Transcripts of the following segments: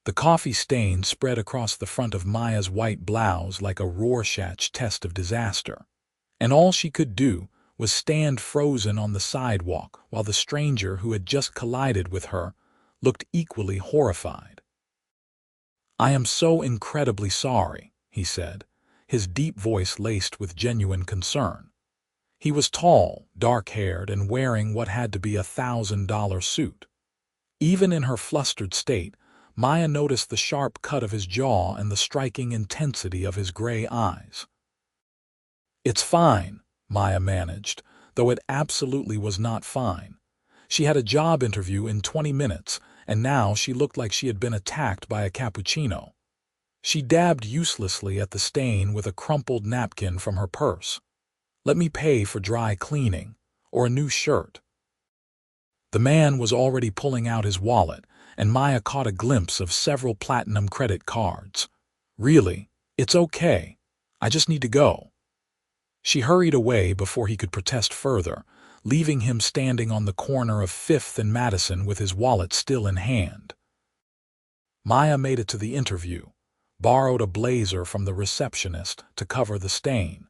The coffee stain spread across the front of Maya's white blouse like a Rorschach test of disaster, and all she could do was stand frozen on the sidewalk while the stranger who had just collided with her looked equally horrified. "I am so incredibly sorry," he said, his deep voice laced with genuine concern. He was tall, dark-haired, and wearing what had to be $1,000 suit. Even in her flustered state, Maya noticed the sharp cut of his jaw and the striking intensity of his gray eyes. "It's fine," Maya managed, though it absolutely was not fine. She had a job interview in 20 minutes, and now she looked like she had been attacked by a cappuccino. She dabbed uselessly at the stain with a crumpled napkin from her purse. "Let me pay for dry cleaning, or a new shirt." The man was already pulling out his wallet, and Maya caught a glimpse of several platinum credit cards. "Really, it's okay. I just need to go." She hurried away before he could protest further, leaving him standing on the corner of 5th and Madison with his wallet still in hand. Maya made it to the interview, borrowed a blazer from the receptionist to cover the stain,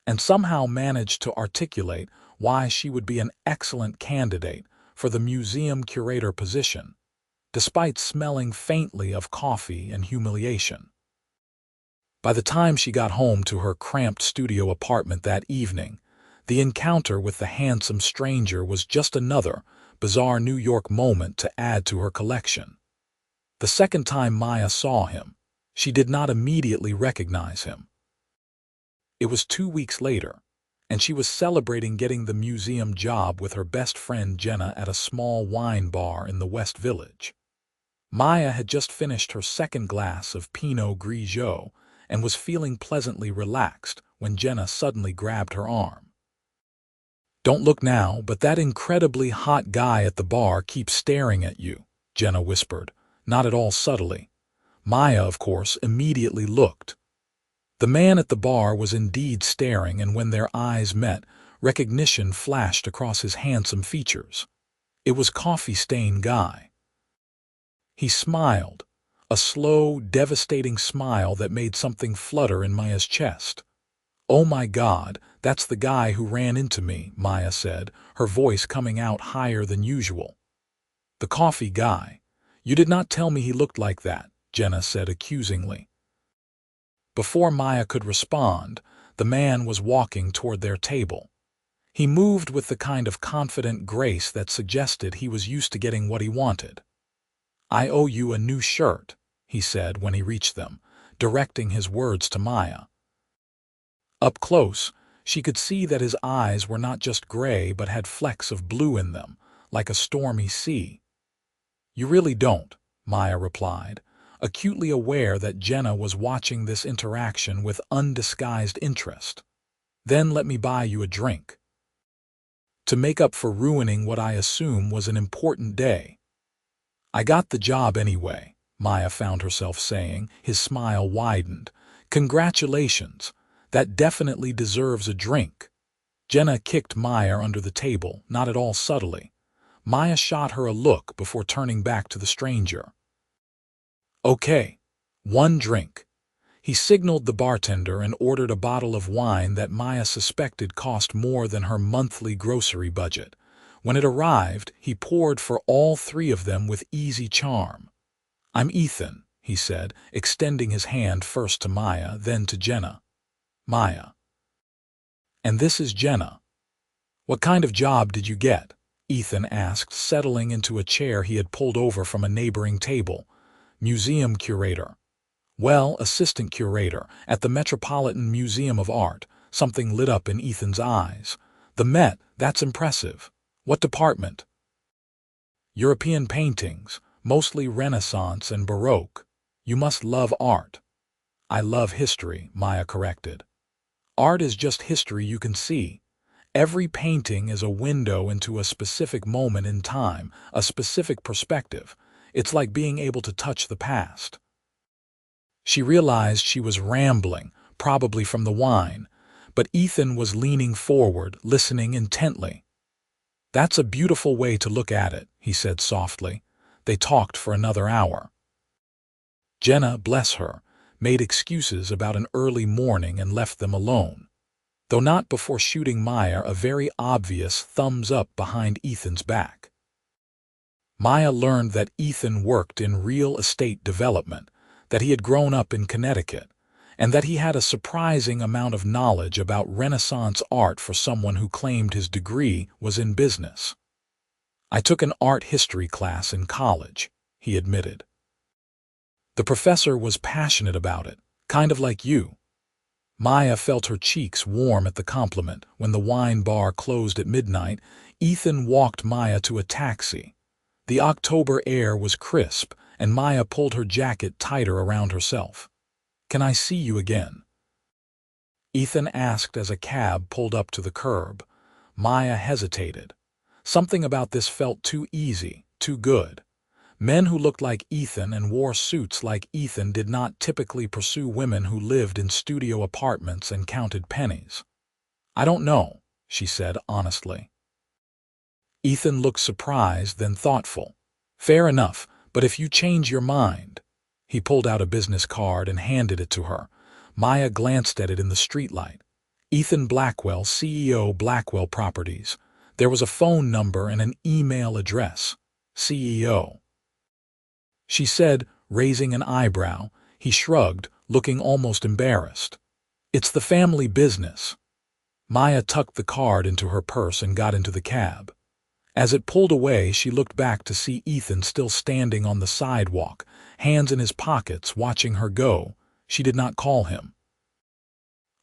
and somehow managed to articulate why she would be an excellent candidate for the museum curator position, despite smelling faintly of coffee and humiliation. By the time she got home to her cramped studio apartment that evening, the encounter with the handsome stranger was just another bizarre New York moment to add to her collection. The second time Maya saw him, she did not immediately recognize him. It was 2 weeks later, and she was celebrating getting the museum job with her best friend Jenna at a small wine bar in the West Village. Maya had just finished her second glass of Pinot Grigio and was feeling pleasantly relaxed when Jenna suddenly grabbed her arm. "Don't look now, but that incredibly hot guy at the bar keeps staring at you," Jenna whispered, not at all subtly. Maya, of course, immediately looked. The man at the bar was indeed staring, and when their eyes met, recognition flashed across his handsome features. It was Coffee Stain Guy. He smiled, a slow, devastating smile that made something flutter in Maya's chest. "Oh my God, that's the guy who ran into me," Maya said, her voice coming out higher than usual. "The coffee guy. You did not tell me he looked like that," Jenna said accusingly. Before Maya could respond, the man was walking toward their table. He moved with the kind of confident grace that suggested he was used to getting what he wanted. "I owe you a new shirt," he said when he reached them, directing his words to Maya. Up close, she could see that his eyes were not just gray but had flecks of blue in them, like a stormy sea. "You really don't," Maya replied, acutely aware that Jenna was watching this interaction with undisguised interest. "Then let me buy you a drink." "To make up for ruining what I assume was an important day." "I got the job anyway," Maya found herself saying, his smile widened. "Congratulations. That definitely deserves a drink." Jenna kicked Maya under the table, not at all subtly. Maya shot her a look before turning back to the stranger. "Okay, one drink." He signaled the bartender and ordered a bottle of wine that Maya suspected cost more than her monthly grocery budget. When it arrived, he poured for all three of them with easy charm. "I'm Ethan," he said, extending his hand first to Maya, then to Jenna. "Maya." "And this is Jenna." "What kind of job did you get?" Ethan asked, settling into a chair he had pulled over from a neighboring table. "Museum curator." "Well, assistant curator at the Metropolitan Museum of Art." Something lit up in Ethan's eyes. "The Met, that's impressive. What department?" "European paintings, mostly Renaissance and Baroque. You must love art." "I love history," Maya corrected. "Art is just history you can see. Every painting is a window into a specific moment in time, a specific perspective. It's like being able to touch the past." She realized she was rambling, probably from the wine, but Ethan was leaning forward, listening intently. "That's a beautiful way to look at it," he said softly. They talked for another hour. Jenna, bless her, made excuses about an early morning and left them alone, though not before shooting Maya a very obvious thumbs up behind Ethan's back. Maya learned that Ethan worked in real estate development, that he had grown up in Connecticut, and that he had a surprising amount of knowledge about Renaissance art for someone who claimed his degree was in business. "I took an art history class in college," he admitted. "The professor was passionate about it, kind of like you." Maya felt her cheeks warm at the compliment. When the wine bar closed at midnight, Ethan walked Maya to a taxi. The October air was crisp, and Maya pulled her jacket tighter around herself. "Can I see you again?" Ethan asked as a cab pulled up to the curb. Maya hesitated. Something about this felt too easy, too good. Men who looked like Ethan and wore suits like Ethan did not typically pursue women who lived in studio apartments and counted pennies. "I don't know," she said honestly. Ethan looked surprised, then thoughtful. "Fair enough, but if you change your mind." He pulled out a business card and handed it to her. Maya glanced at it in the streetlight. Ethan Blackwell, CEO, Blackwell Properties. There was a phone number and an email address. CEO. She said, raising an eyebrow. He shrugged, looking almost embarrassed. "It's the family business." Maya tucked the card into her purse and got into the cab. As it pulled away, she looked back to see Ethan still standing on the sidewalk, hands in his pockets, watching her go. She did not call him.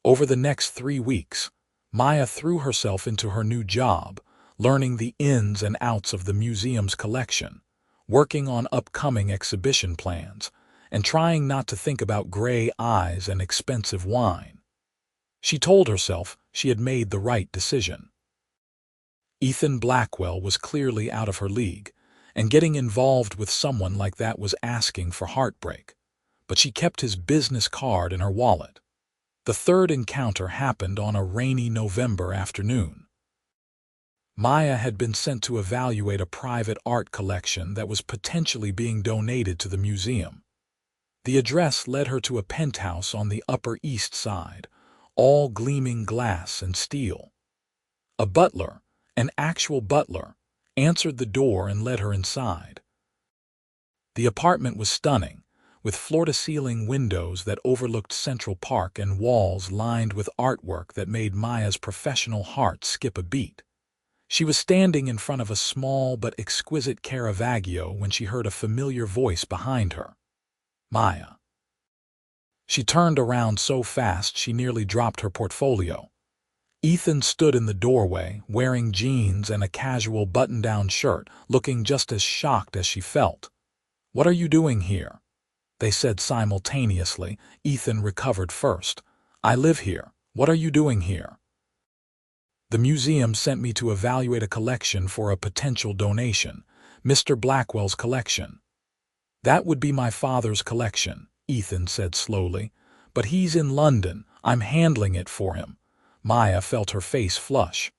Over the next 3 weeks, Maya threw herself into her new job, learning the ins and outs of the museum's collection, working on upcoming exhibition plans, and trying not to think about gray eyes and expensive wine. She told herself she had made the right decision. Ethan Blackwell was clearly out of her league, and getting involved with someone like that was asking for heartbreak. But she kept his business card in her wallet. The third encounter happened on a rainy November afternoon. Maya had been sent to evaluate a private art collection that was potentially being donated to the museum. The address led her to a penthouse on the Upper East Side, all gleaming glass and steel. A butler, an actual butler, answered the door and led her inside. The apartment was stunning, with floor-to-ceiling windows that overlooked Central Park and walls lined with artwork that made Maya's professional heart skip a beat. She was standing in front of a small but exquisite Caravaggio when she heard a familiar voice behind her. "Maya." She turned around so fast she nearly dropped her portfolio. Ethan stood in the doorway, wearing jeans and a casual button-down shirt, looking just as shocked as she felt. "What are you doing here?" they said simultaneously. Ethan recovered first. "I live here. What are you doing here?" "The museum sent me to evaluate a collection for a potential donation. Mr. Blackwell's collection." "That would be my father's collection," Ethan said slowly. "But he's in London. I'm handling it for him." Maya felt her face flush.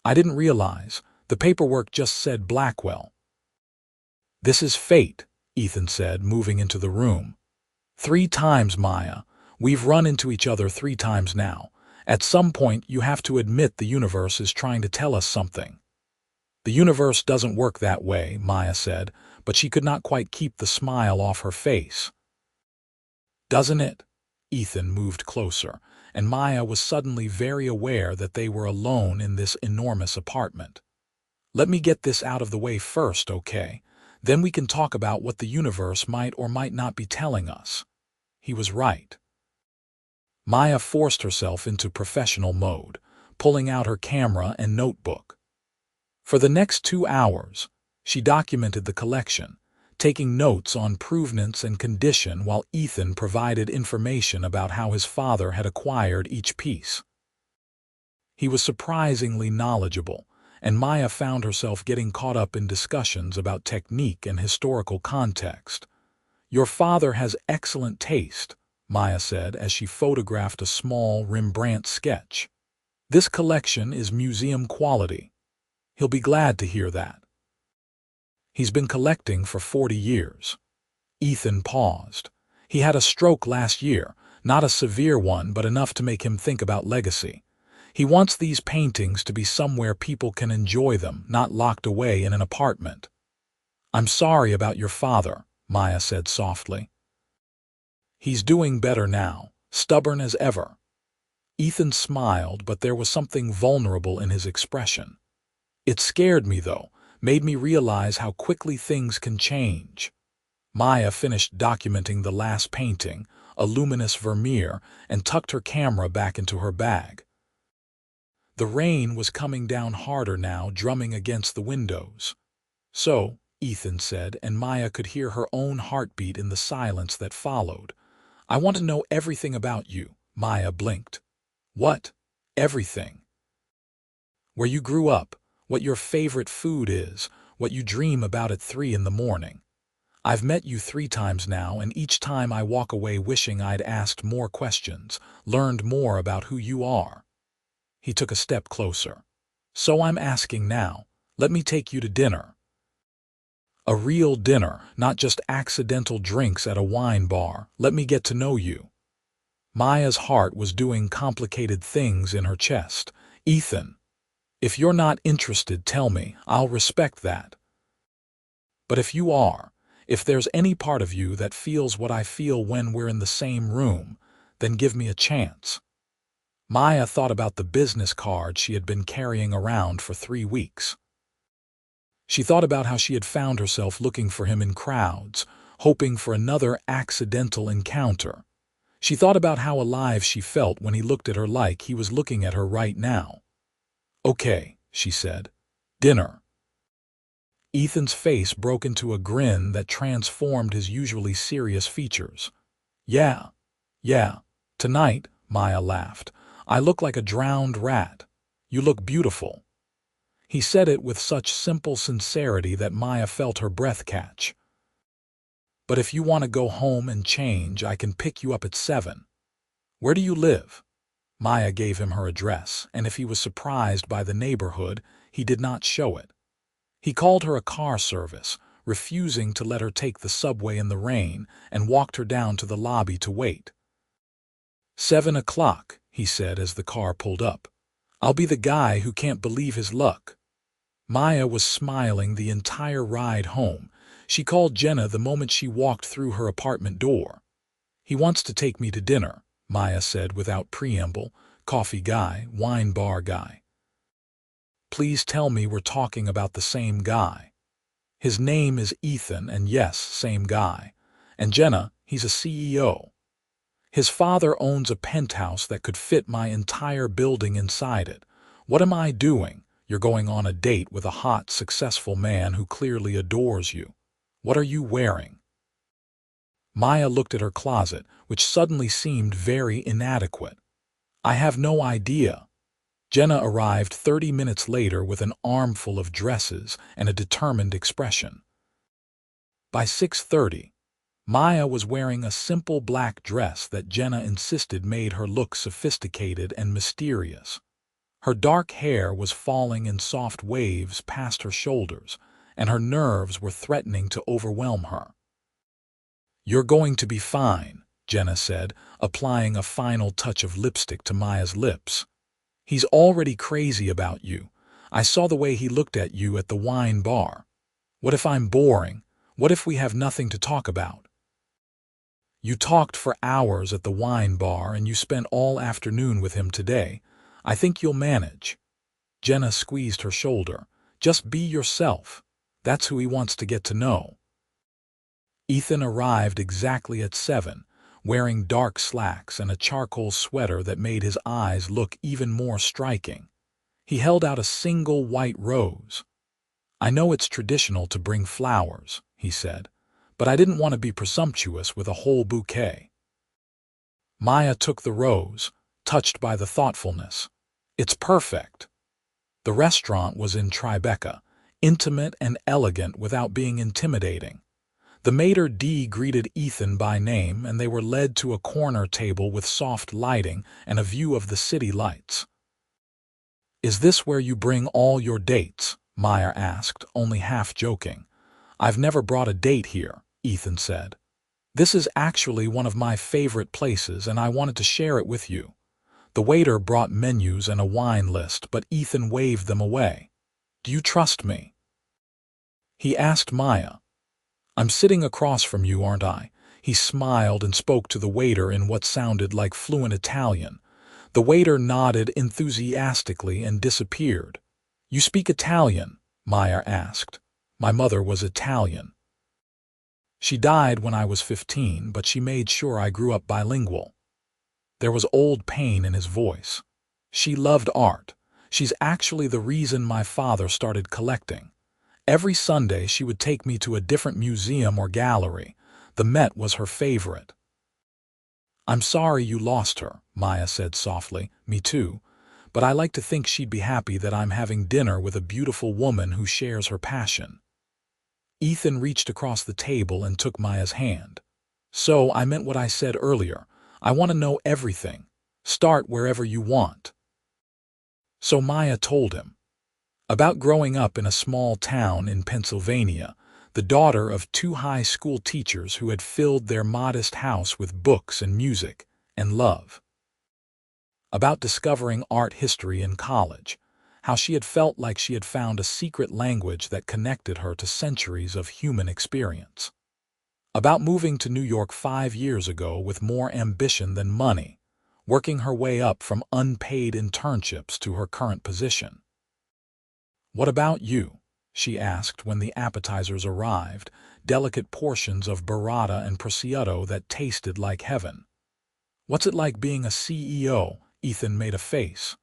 "I didn't realize. The paperwork just said Blackwell." "This is fate," Ethan said, moving into the room. "3 times, Maya. We've run into each other 3 times now. At some point, you have to admit the universe is trying to tell us something." "The universe doesn't work that way," Maya said, but she could not quite keep the smile off her face. "Doesn't it?" Ethan moved closer, and Maya was suddenly very aware that they were alone in this enormous apartment. "Let me get this out of the way first, okay? Then we can talk about what the universe might or might not be telling us." He was right. Maya forced herself into professional mode, pulling out her camera and notebook. For the next 2 hours, she documented the collection, taking notes on provenance and condition while Ethan provided information about how his father had acquired each piece. He was surprisingly knowledgeable, and Maya found herself getting caught up in discussions about technique and historical context. "Your father has excellent taste," Maya said as she photographed a small Rembrandt sketch. "This collection is museum quality. He'll be glad to hear that. He's been collecting for 40 years. Ethan paused. He had a stroke last year, not a severe one, but enough to make him think about legacy. He wants these paintings to be somewhere people can enjoy them, not locked away in an apartment. I'm sorry about your father, Maya said softly. He's doing better now, stubborn as ever. Ethan smiled, but there was something vulnerable in his expression. It scared me, though, made me realize how quickly things can change. Maya finished documenting the last painting, a luminous Vermeer, and tucked her camera back into her bag. The rain was coming down harder now, drumming against the windows. "So," Ethan said, and Maya could hear her own heartbeat in the silence that followed. "I want to know everything about you." Maya blinked. "What? Everything?" "Where you grew up, what your favorite food is, what you dream about at 3 in the morning. I've met you 3 times now, and each time I walk away wishing I'd asked more questions, learned more about who you are." He took a step closer. "So I'm asking now, let me take you to dinner. A real dinner, not just accidental drinks at a wine bar. Let me get to know you." Maya's heart was doing complicated things in her chest. "Ethan, if you're not interested, tell me. I'll respect that. But if you are, if there's any part of you that feels what I feel when we're in the same room, then give me a chance." Maya thought about the business card she had been carrying around for 3 weeks. She thought about how she had found herself looking for him in crowds, hoping for another accidental encounter. She thought about how alive she felt when he looked at her like he was looking at her right now. "Okay," she said. "Dinner." Ethan's face broke into a grin that transformed his usually serious features. Yeah, tonight," Maya laughed. "I look like a drowned rat. You look beautiful." He said it with such simple sincerity that Maya felt her breath catch. "But if you want to go home and change, I can pick you up at 7. Where do you live?" Maya gave him her address, and if he was surprised by the neighborhood, he did not show it. He called her a car service, refusing to let her take the subway in the rain, and walked her down to the lobby to wait. 7 o'clock, he said as the car pulled up. "I'll be the guy who can't believe his luck." Maya was smiling the entire ride home. She called Jenna the moment she walked through her apartment door. "He wants to take me to dinner," Maya said without preamble. "Coffee guy, wine bar guy. Please tell me we're talking about the same guy. His name is Ethan, and yes, same guy. And Jenna, he's a CEO. His father owns a penthouse that could fit my entire building inside it. What am I doing? You're going on a date with a hot, successful man who clearly adores you. What are you wearing?" Maya looked at her closet, which suddenly seemed very inadequate. "I have no idea." Jenna arrived 30 minutes later with an armful of dresses and a determined expression. By 6:30, Maya was wearing a simple black dress that Jenna insisted made her look sophisticated and mysterious. Her dark hair was falling in soft waves past her shoulders, and her nerves were threatening to overwhelm her. "You're going to be fine," Jenna said, applying a final touch of lipstick to Maya's lips. "He's already crazy about you. I saw the way he looked at you at the wine bar. What if I'm boring? What if we have nothing to talk about? You talked for hours at the wine bar and you spent all afternoon with him today. I think you'll manage." Jenna squeezed her shoulder. "Just be yourself. That's who he wants to get to know." Ethan arrived exactly at 7, wearing dark slacks and a charcoal sweater that made his eyes look even more striking. He held out a single white rose. "I know it's traditional to bring flowers," he said, "but I didn't want to be presumptuous with a whole bouquet." Maya took the rose, touched by the thoughtfulness. "It's perfect." The restaurant was in Tribeca, intimate and elegant without being intimidating. The maitre d' greeted Ethan by name, and they were led to a corner table with soft lighting and a view of the city lights. "Is this where you bring all your dates?" Maya asked, only half joking. "I've never brought a date here," Ethan said. This is actually one of my favorite places and I wanted to share it with you. The waiter brought menus and a wine list, but Ethan waved them away. Do you trust me? He asked Maya. I'm sitting across from you, aren't I? He smiled and spoke to the waiter in what sounded like fluent Italian. The waiter nodded enthusiastically and disappeared. You speak Italian? Maya asked. My mother was Italian. She died when I was 15, but she made sure I grew up bilingual. There was old pain in his voice. She loved art. She's actually the reason my father started collecting. Every Sunday she would take me to a different museum or gallery. The Met was her favorite. I'm sorry you lost her, Maya said softly. Me too. But I like to think she'd be happy that I'm having dinner with a beautiful woman who shares her passion. Ethan reached across the table and took Maya's hand. So I meant what I said earlier. I want to know everything. Start wherever you want. So Maya told him about growing up in a small town in Pennsylvania, the daughter of two high school teachers who had filled their modest house with books and music and love. About discovering art history in college, how she had felt like she had found a secret language that connected her to centuries of human experience. About moving to New York 5 years ago with more ambition than money, working her way up from unpaid internships to her current position. What about you? She asked when the appetizers arrived, delicate portions of burrata and prosciutto that tasted like heaven. What's it like being a CEO? Ethan made a face.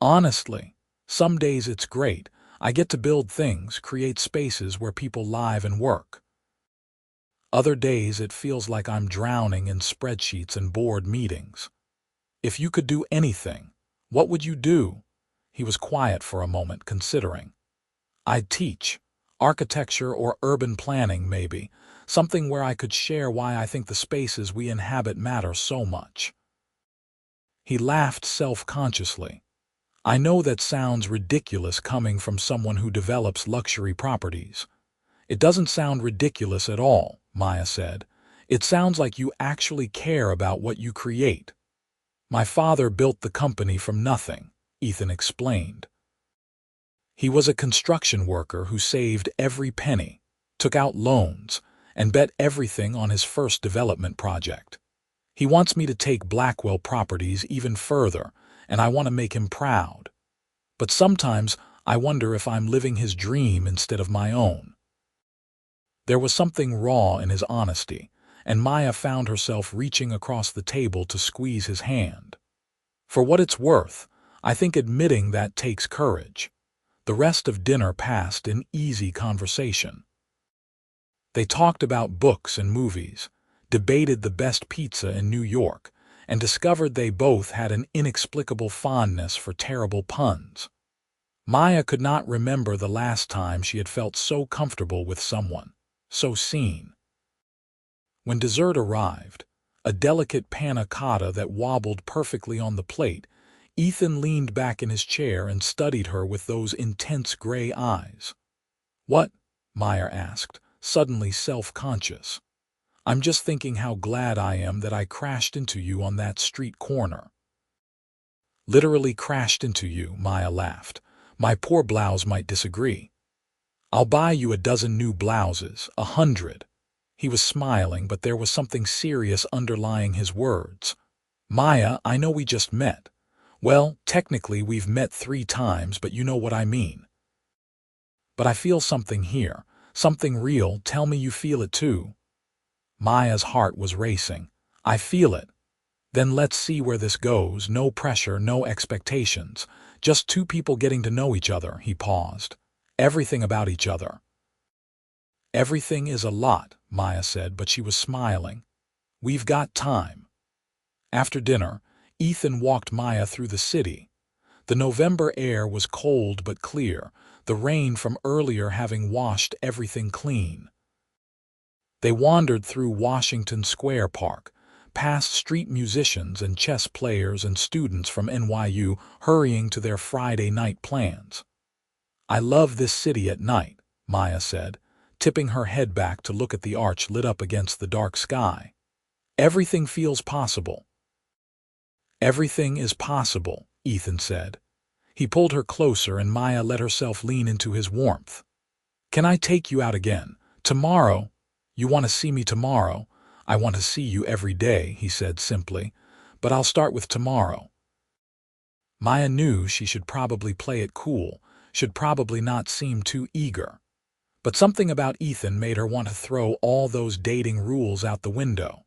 Honestly, some days it's great. I get to build things, create spaces where people live and work. Other days it feels like I'm drowning in spreadsheets and board meetings. If you could do anything, what would you do? He was quiet for a moment, considering. I'd teach. Architecture or urban planning, maybe. Something where I could share why I think the spaces we inhabit matter so much. He laughed self-consciously. I know that sounds ridiculous coming from someone who develops luxury properties. It doesn't sound ridiculous at all, Maya said. It sounds like you actually care about what you create. My father built the company from nothing, Ethan explained. He was a construction worker who saved every penny, took out loans, and bet everything on his first development project. He wants me to take Blackwell Properties even further, and I want to make him proud. But sometimes I wonder if I'm living his dream instead of my own. There was something raw in his honesty, and Maya found herself reaching across the table to squeeze his hand. For what it's worth, I think admitting that takes courage. The rest of dinner passed in easy conversation. They talked about books and movies, debated the best pizza in New York, and discovered they both had an inexplicable fondness for terrible puns. Maya could not remember the last time she had felt so comfortable with someone, so seen. When dessert arrived, a delicate panna cotta that wobbled perfectly on the plate, Ethan leaned back in his chair and studied her with those intense gray eyes. What? Maya asked, suddenly self-conscious. I'm just thinking how glad I am that I crashed into you on that street corner. Literally crashed into you, Maya laughed. My poor blouse might disagree. I'll buy you a dozen new blouses, 100. He was smiling, but there was something serious underlying his words. Maya, I know we just met. Well, technically we've met 3 times, but you know what I mean. But I feel something here, something real. Tell me you feel it too. Maya's heart was racing. I feel it. Then let's see where this goes. No pressure, no expectations. Just 2 people getting to know each other. He paused. Everything about each other. Everything is a lot, Maya said, but she was smiling. We've got time. After dinner, Ethan walked Maya through the city. The November air was cold but clear, the rain from earlier having washed everything clean. They wandered through Washington Square Park, past street musicians and chess players and students from NYU hurrying to their Friday night plans. I love this city at night, Maya said. tipping her head back to look at the arch lit up against the dark sky. Everything feels possible. Everything is possible, Ethan said. He pulled her closer and Maya let herself lean into his warmth. Can I take you out again? Tomorrow? You want to see me tomorrow? I want to see you every day, he said simply. But I'll start with tomorrow. Maya knew she should probably play it cool, should probably not seem too eager. But something about Ethan made her want to throw all those dating rules out the window.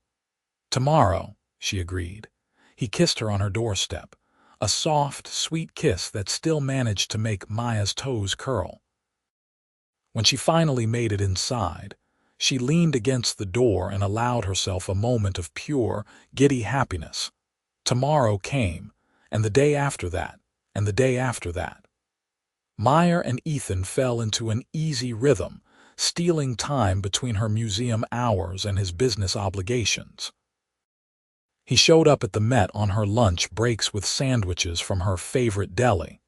Tomorrow, she agreed. He kissed her on her doorstep, a soft, sweet kiss that still managed to make Maya's toes curl. When she finally made it inside, she leaned against the door and allowed herself a moment of pure, giddy happiness. Tomorrow came, and the day after that, and the day after that. Maya and Ethan fell into an easy rhythm, stealing time between her museum hours and his business obligations. He showed up at the Met on her lunch breaks with sandwiches from her favorite deli.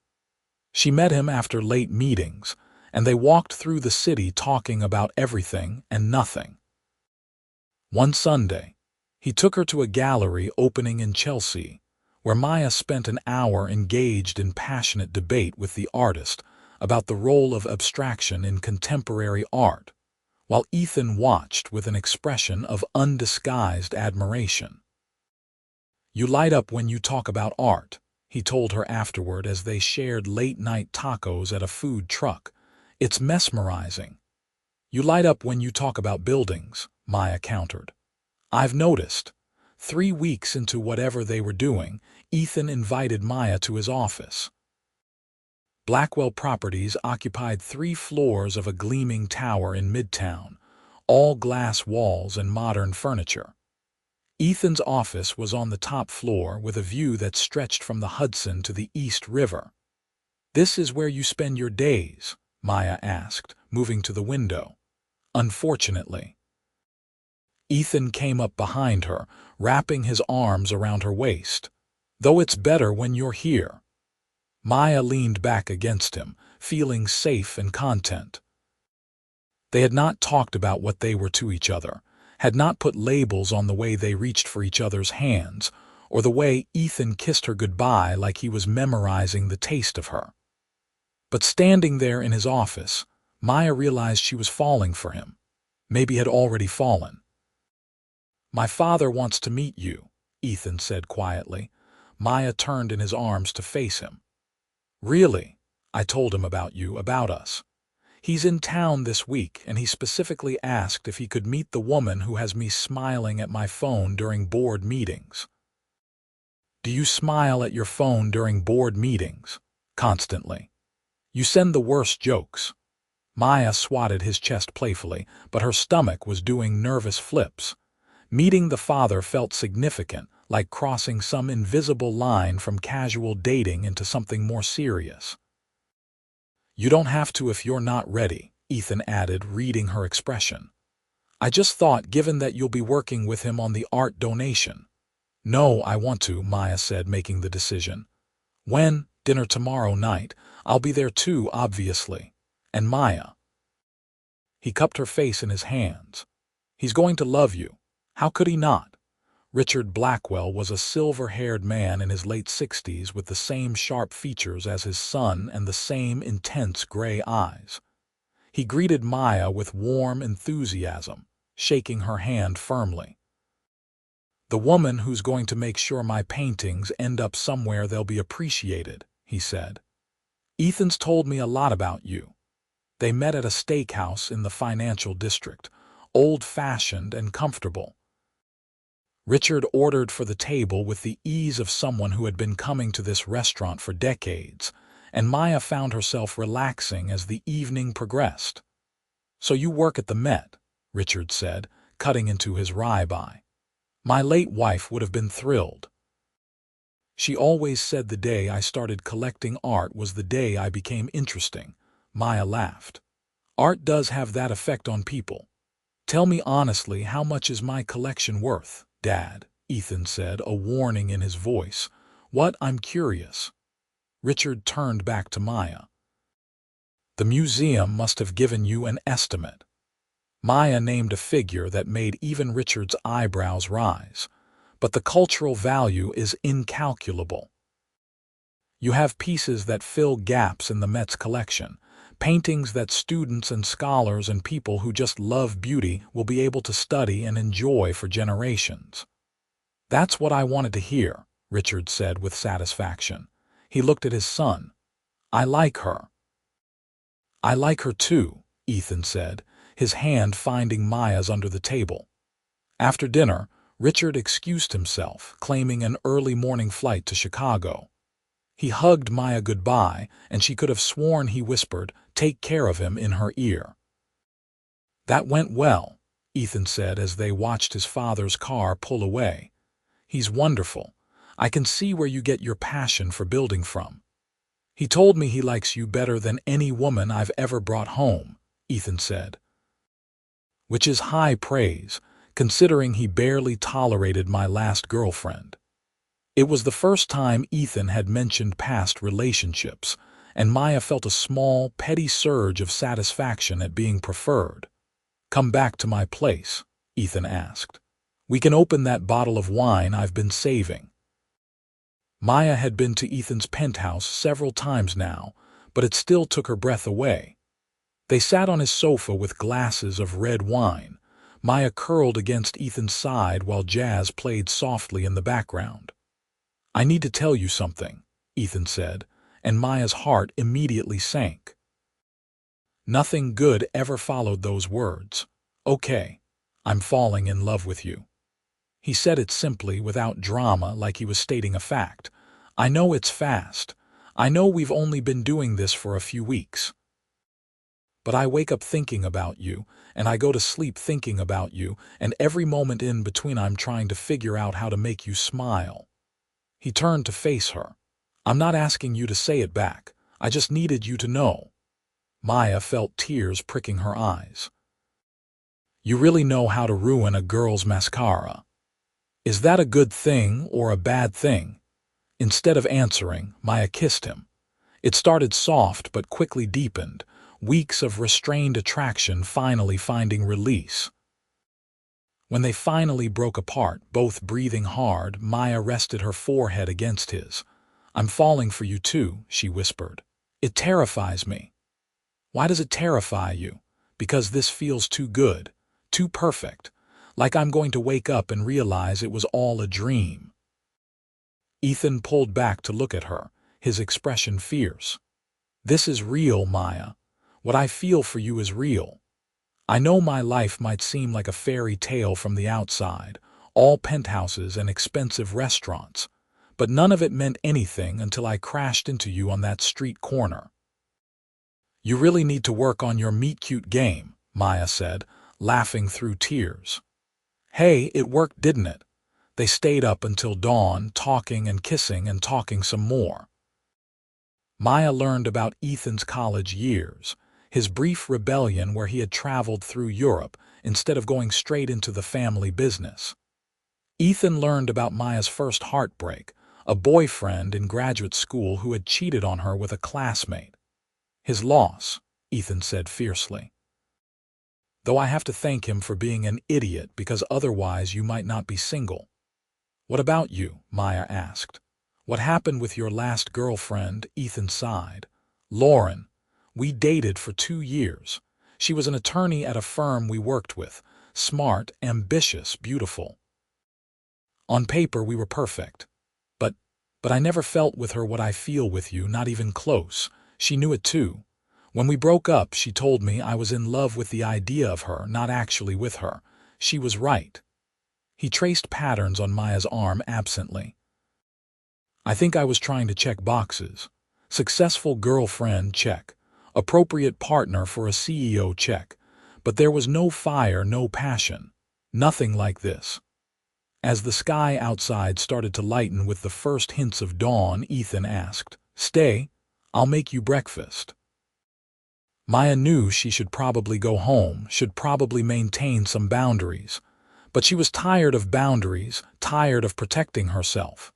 She met him after late meetings, and they walked through the city talking about everything and nothing. One Sunday, he took her to a gallery opening in Chelsea, where Maya spent an hour engaged in passionate debate with the artist about the role of abstraction in contemporary art, while Ethan watched with an expression of undisguised admiration. You light up when you talk about art, he told her afterward as they shared late-night tacos at a food truck. It's mesmerizing. You light up when you talk about buildings, Maya countered. I've noticed. 3 weeks into whatever they were doing, Ethan invited Maya to his office. Blackwell Properties occupied 3 floors of a gleaming tower in Midtown, all glass walls and modern furniture. Ethan's office was on the top floor with a view that stretched from the Hudson to the East River. This is where you spend your days, Maya asked, moving to the window. Unfortunately. Ethan came up behind her, wrapping his arms around her waist. Though it's better when you're here. Maya leaned back against him, feeling safe and content. They had not talked about what they were to each other, had not put labels on the way they reached for each other's hands, or the way Ethan kissed her goodbye like he was memorizing the taste of her. But standing there in his office, Maya realized she was falling for him, maybe had already fallen. My father wants to meet you, Ethan said quietly. Maya turned in his arms to face him. Really? I told him about you, about us. He's in town this week, and he specifically asked if he could meet the woman who has me smiling at my phone during board meetings. Do you smile at your phone during board meetings? Constantly. You send the worst jokes. Maya swatted his chest playfully, but her stomach was doing nervous flips. Meeting the father felt significant, like crossing some invisible line from casual dating into something more serious. You don't have to if you're not ready, Ethan added, reading her expression. I just thought, given that you'll be working with him on the art donation. No, I want to, Maya said, making the decision. When? Dinner tomorrow night. I'll be there too, obviously. And Maya. He cupped her face in his hands. He's going to love you. How could he not? Richard Blackwell was a silver-haired man in his late 60s with the same sharp features as his son and the same intense gray eyes. He greeted Maya with warm enthusiasm, shaking her hand firmly. The woman who's going to make sure my paintings end up somewhere they'll be appreciated, he said. Ethan's told me a lot about you. They met at a steakhouse in the financial district, old-fashioned and comfortable. Richard ordered for the table with the ease of someone who had been coming to this restaurant for decades, and Maya found herself relaxing as the evening progressed. So you work at the Met, Richard said, cutting into his ribeye. My late wife would have been thrilled. She always said the day I started collecting art was the day I became interesting. Maya laughed. Art does have that effect on people. Tell me honestly, how much is my collection worth, Dad? Ethan said, a warning in his voice. What? I'm curious. Richard turned back to Maya. The museum must have given you an estimate. Maya named a figure that made even Richard's eyebrows rise. But the cultural value is incalculable. You have pieces that fill gaps in the Met's collection, paintings that students and scholars and people who just love beauty will be able to study and enjoy for generations. That's what I wanted to hear, Richard said with satisfaction. He looked at his son. I like her. I like her too, Ethan said, his hand finding Maya's under the table. After dinner, Richard excused himself, claiming an early morning flight to Chicago. He hugged Maya goodbye, and she could have sworn he whispered, "Take care of him," in her ear. That went well, Ethan said as they watched his father's car pull away. He's wonderful. I can see where you get your passion for building from. He told me he likes you better than any woman I've ever brought home, Ethan said. Which is high praise, considering he barely tolerated my last girlfriend. It was the first time Ethan had mentioned past relationships, and Maya felt a small, petty surge of satisfaction at being preferred. Come back to my place, Ethan asked. We can open that bottle of wine I've been saving. Maya had been to Ethan's penthouse several times now, but it still took her breath away. They sat on his sofa with glasses of red wine, Maya curled against Ethan's side while jazz played softly in the background. I need to tell you something, Ethan said, and Maya's heart immediately sank. Nothing good ever followed those words. Okay, I'm falling in love with you. He said it simply, without drama, like he was stating a fact. I know it's fast. I know we've only been doing this for a few weeks. But I wake up thinking about you, and I go to sleep thinking about you, and every moment in between I'm trying to figure out how to make you smile. He turned to face her. I'm not asking you to say it back. I just needed you to know. Maya felt tears pricking her eyes. You really know how to ruin a girl's mascara. Is that a good thing or a bad thing? Instead of answering, Maya kissed him. It started soft but quickly deepened, weeks of restrained attraction finally finding release. When they finally broke apart, both breathing hard, Maya rested her forehead against his. I'm falling for you too, she whispered. It terrifies me. Why does it terrify you? Because this feels too good, too perfect, like I'm going to wake up and realize it was all a dream. Ethan pulled back to look at her, his expression fierce. This is real, Maya. What I feel for you is real. I know my life might seem like a fairy tale from the outside, all penthouses and expensive restaurants, but none of it meant anything until I crashed into you on that street corner. You really need to work on your meet-cute game, Maya said, laughing through tears. Hey, it worked, didn't it? They stayed up until dawn, talking and kissing and talking some more. Maya learned about Ethan's college years, his brief rebellion where he had traveled through Europe instead of going straight into the family business. Ethan learned about Maya's first heartbreak, a boyfriend in graduate school who had cheated on her with a classmate. His loss, Ethan said fiercely. Though I have to thank him for being an idiot because otherwise you might not be single. What about you? Maya asked. What happened with your last girlfriend? Ethan sighed. Lauren. We dated for 2 years. She was an attorney at a firm we worked with. Smart, ambitious, beautiful. On paper, we were perfect. But I never felt with her what I feel with you, not even close. She knew it too. When we broke up, she told me I was in love with the idea of her, not actually with her. She was right. He traced patterns on Maya's arm absently. I think I was trying to check boxes. Successful girlfriend, check. Appropriate partner for a CEO, check. But there was no fire, no passion. Nothing like this. As the sky outside started to lighten with the first hints of dawn, Ethan asked, Stay, I'll make you breakfast. Maya knew she should probably go home, should probably maintain some boundaries. But she was tired of boundaries, tired of protecting herself.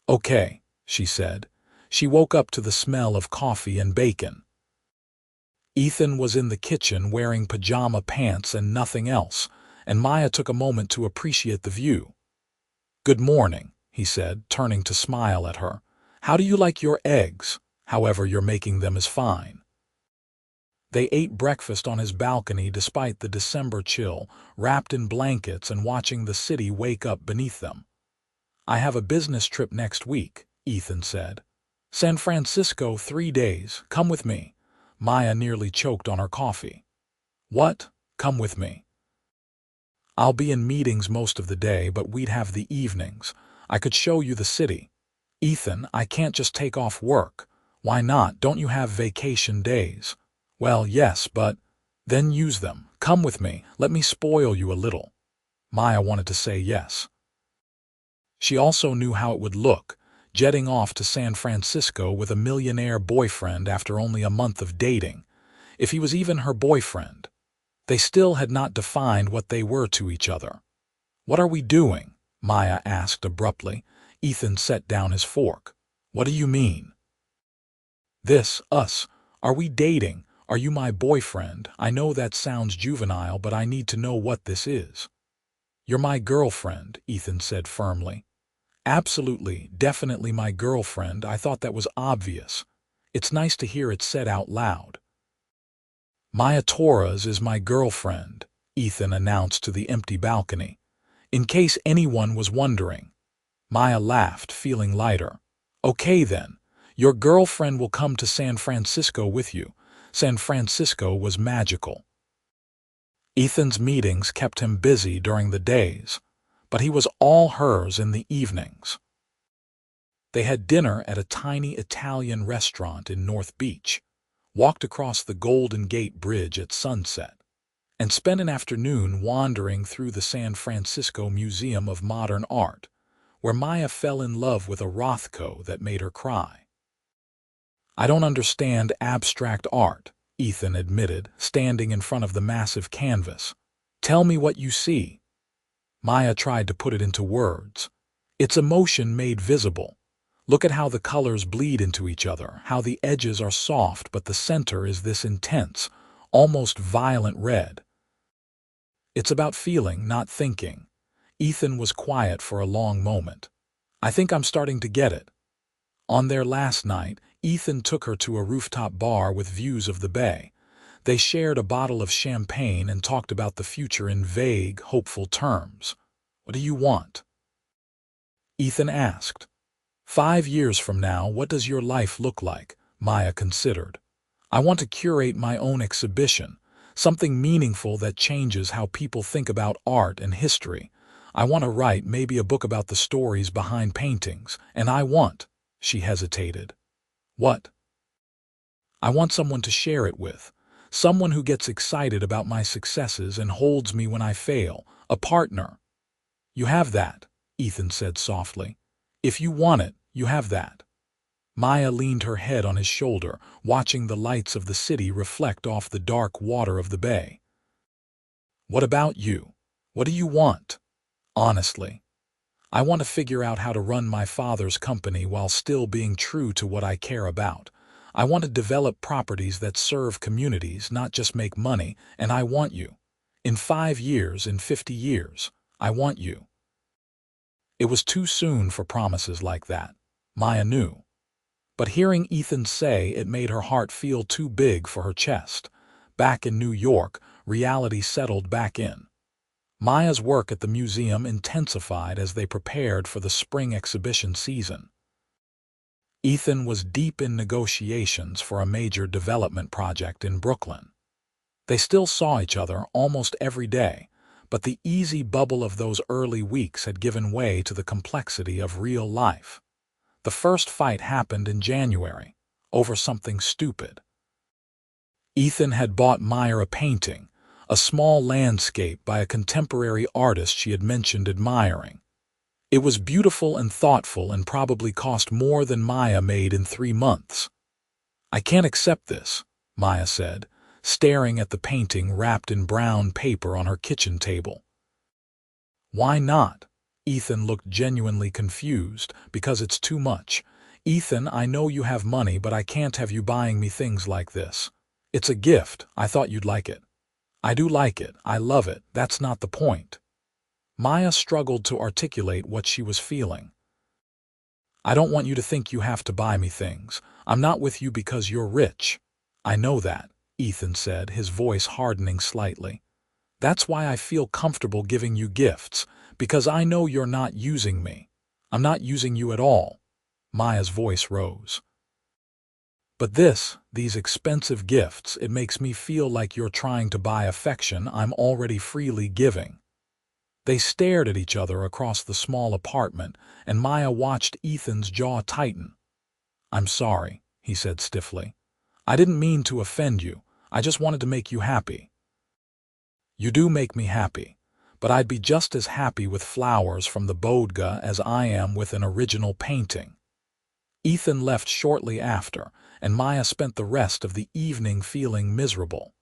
Okay, she said. She woke up to the smell of coffee and bacon. Ethan was in the kitchen wearing pajama pants and nothing else, and Maya took a moment to appreciate the view. "Good morning," he said, turning to smile at her. "How do you like your eggs? However you're making them is fine." They ate breakfast on his balcony despite the December chill, wrapped in blankets and watching the city wake up beneath them. "I have a business trip next week," Ethan said. "San Francisco 3 days. Come with me." Maya nearly choked on her coffee. "What? Come with me?" "I'll be in meetings most of the day, but we'd have the evenings. I could show you the city." "Ethan, I can't just take off work." "Why not? Don't you have vacation days?" "Well, yes, but—" "Then use them. Come with me. Let me spoil you a little." Maya wanted to say yes. She also knew how it would look, jetting off to San Francisco with a millionaire boyfriend after only a month of dating. If he was even her boyfriend. They still had not defined what they were to each other. "What are we doing?" Maya asked abruptly. Ethan set down his fork. "What do you mean?" "This, us. Are we dating? Are you my boyfriend? I know that sounds juvenile, but I need to know what this is." "You're my girlfriend," Ethan said firmly. "Absolutely, definitely my girlfriend. I thought that was obvious. It's nice to hear it said out loud." "Maya Torres is my girlfriend," Ethan announced to the empty balcony. "In case anyone was wondering." Maya laughed, feeling lighter. "Okay then. Your girlfriend will come to San Francisco with you." San Francisco was magical. Ethan's meetings kept him busy during the days, but he was all hers in the evenings. They had dinner at a tiny Italian restaurant in North Beach, walked across the Golden Gate Bridge at sunset, and spent an afternoon wandering through the San Francisco Museum of Modern Art, where Maya fell in love with a Rothko that made her cry. "I don't understand abstract art," Ethan admitted, standing in front of the massive canvas. "Tell me what you see." Maya tried to put it into words. "It's emotion made visible. Look at how the colors bleed into each other, how the edges are soft but the center is this intense, almost violent red. It's about feeling, not thinking." Ethan was quiet for a long moment. "I think I'm starting to get it." On their last night, Ethan took her to a rooftop bar with views of the bay. They shared a bottle of champagne and talked about the future in vague, hopeful terms. "What do you want?" Ethan asked. 5 years from now, what does your life look like?" Maya considered. "I want to curate my own exhibition, something meaningful that changes how people think about art and history. I want to write maybe a book about the stories behind paintings, and I want—" She hesitated. "What?" "I want someone to share it with, someone who gets excited about my successes and holds me when I fail, a partner." "You have that," Ethan said softly. "If you want it, you have that." Maya leaned her head on his shoulder, watching the lights of the city reflect off the dark water of the bay. "What about you? What do you want?" "Honestly, I want to figure out how to run my father's company while still being true to what I care about. I want to develop properties that serve communities, not just make money, and I want you. In 5 years, in 50 years, I want you." It was too soon for promises like that, Maya knew. But hearing Ethan say it made her heart feel too big for her chest. Back in New York, reality settled back in. Maya's work at the museum intensified as they prepared for the spring exhibition season. Ethan was deep in negotiations for a major development project in Brooklyn. They still saw each other almost every day, but the easy bubble of those early weeks had given way to the complexity of real life. The first fight happened in January, over something stupid. Ethan had bought Maya a painting, a small landscape by a contemporary artist she had mentioned admiring. It was beautiful and thoughtful and probably cost more than Maya made in 3 months. "I can't accept this," Maya said, staring at the painting wrapped in brown paper on her kitchen table. "Why not?" Ethan looked genuinely confused. "Because it's too much. Ethan, I know you have money, but I can't have you buying me things like this." It's a gift. I thought you'd like it. I do like it. I love it. That's not the point. Maya struggled to articulate what she was feeling. I don't want you to think you have to buy me things. I'm not with you because you're rich. I know that, Ethan said, his voice hardening slightly. That's why I feel comfortable giving you gifts, because I know you're not using me. I'm not using you at all. Maya's voice rose. But these expensive gifts, it makes me feel like you're trying to buy affection I'm already freely giving. They stared at each other across the small apartment, and Maya watched Ethan's jaw tighten. I'm sorry, he said stiffly. I didn't mean to offend you. I just wanted to make you happy. You do make me happy, but I'd be just as happy with flowers from the bodega as I am with an original painting. Ethan left shortly after, and Maya spent the rest of the evening feeling miserable.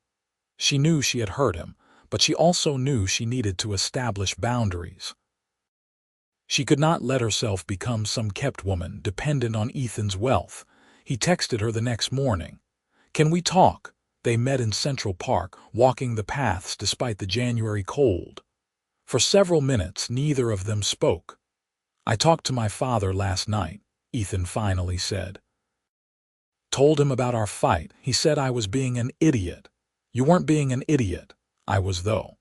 She knew she had hurt him, but she also knew she needed to establish boundaries. She could not let herself become some kept woman dependent on Ethan's wealth. He texted her the next morning. Can we talk? They met in Central Park, walking the paths despite the January cold. For several minutes, neither of them spoke. I talked to my father last night, Ethan finally said. Told him about our fight. He said I was being an idiot. You weren't being an idiot. I was, though.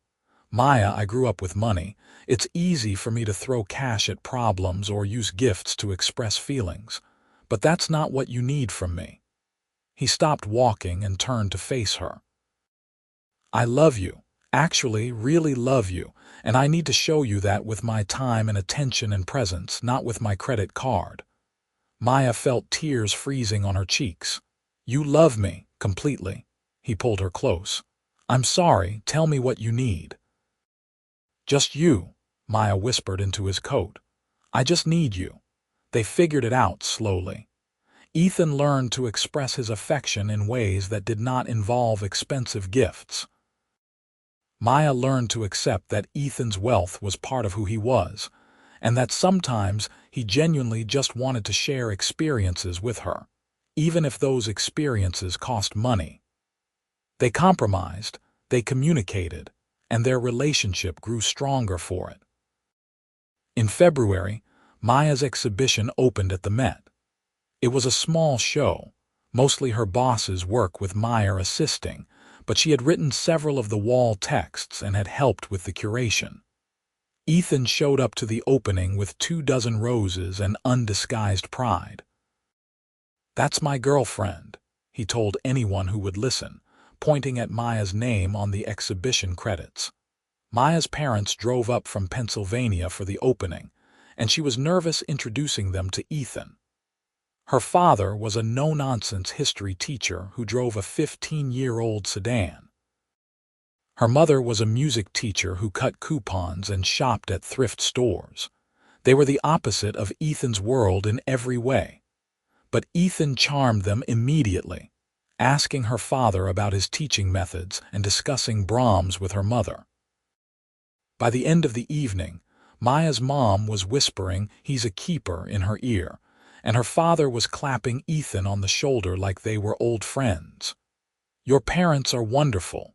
Maya, I grew up with money. It's easy for me to throw cash at problems or use gifts to express feelings. But that's not what you need from me. He stopped walking and turned to face her. I love you. Actually, really love you. And I need to show you that with my time and attention and presence, not with my credit card. Maya felt tears freezing on her cheeks. You love me, completely. He pulled her close. I'm sorry, tell me what you need. Just you, Maya whispered into his coat. I just need you. They figured it out slowly. Ethan learned to express his affection in ways that did not involve expensive gifts. Maya learned to accept that Ethan's wealth was part of who he was, and that sometimes he genuinely just wanted to share experiences with her, even if those experiences cost money. They compromised, they communicated, and their relationship grew stronger for it. In February, Maya's exhibition opened at the Met. It was a small show, mostly her boss's work with Maya assisting, but she had written several of the wall texts and had helped with the curation. Ethan showed up to the opening with 24 roses and undisguised pride. That's my girlfriend, he told anyone who would listen, pointing at Maya's name on the exhibition credits. Maya's parents drove up from Pennsylvania for the opening, and she was nervous introducing them to Ethan. Her father was a no-nonsense history teacher who drove a 15-year-old sedan. Her mother was a music teacher who cut coupons and shopped at thrift stores. They were the opposite of Ethan's world in every way. But Ethan charmed them immediately, asking her father about his teaching methods and discussing Brahms with her mother. By the end of the evening, Maya's mom was whispering, "He's a keeper," in her ear, and her father was clapping Ethan on the shoulder like they were old friends. Your parents are wonderful,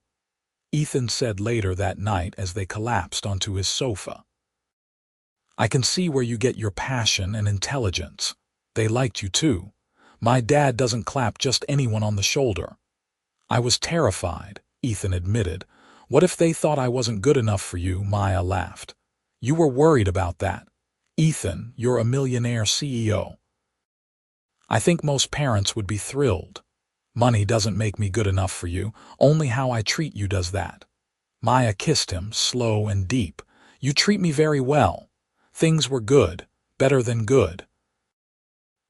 Ethan said later that night as they collapsed onto his sofa. I can see where you get your passion and intelligence. They liked you too. My dad doesn't clap just anyone on the shoulder. I was terrified, Ethan admitted. What if they thought I wasn't good enough for you? Maya laughed. You were worried about that. Ethan, you're a millionaire CEO. I think most parents would be thrilled. Money doesn't make me good enough for you, only how I treat you does that. Maya kissed him, slow and deep. You treat me very well. Things were good, better than good.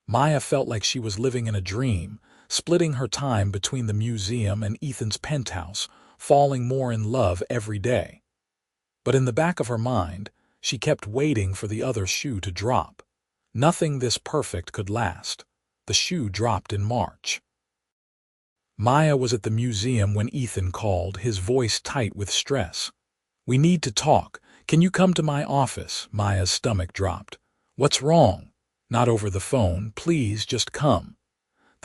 Maya felt like she was living in a dream, splitting her time between the museum and Ethan's penthouse, falling more in love every day. But in the back of her mind, she kept waiting for the other shoe to drop. Nothing this perfect could last. The shoe dropped in March. Maya was at the museum when Ethan called, his voice tight with stress. We need to talk. Can you come to my office? Maya's stomach dropped. What's wrong? Not over the phone. Please just come.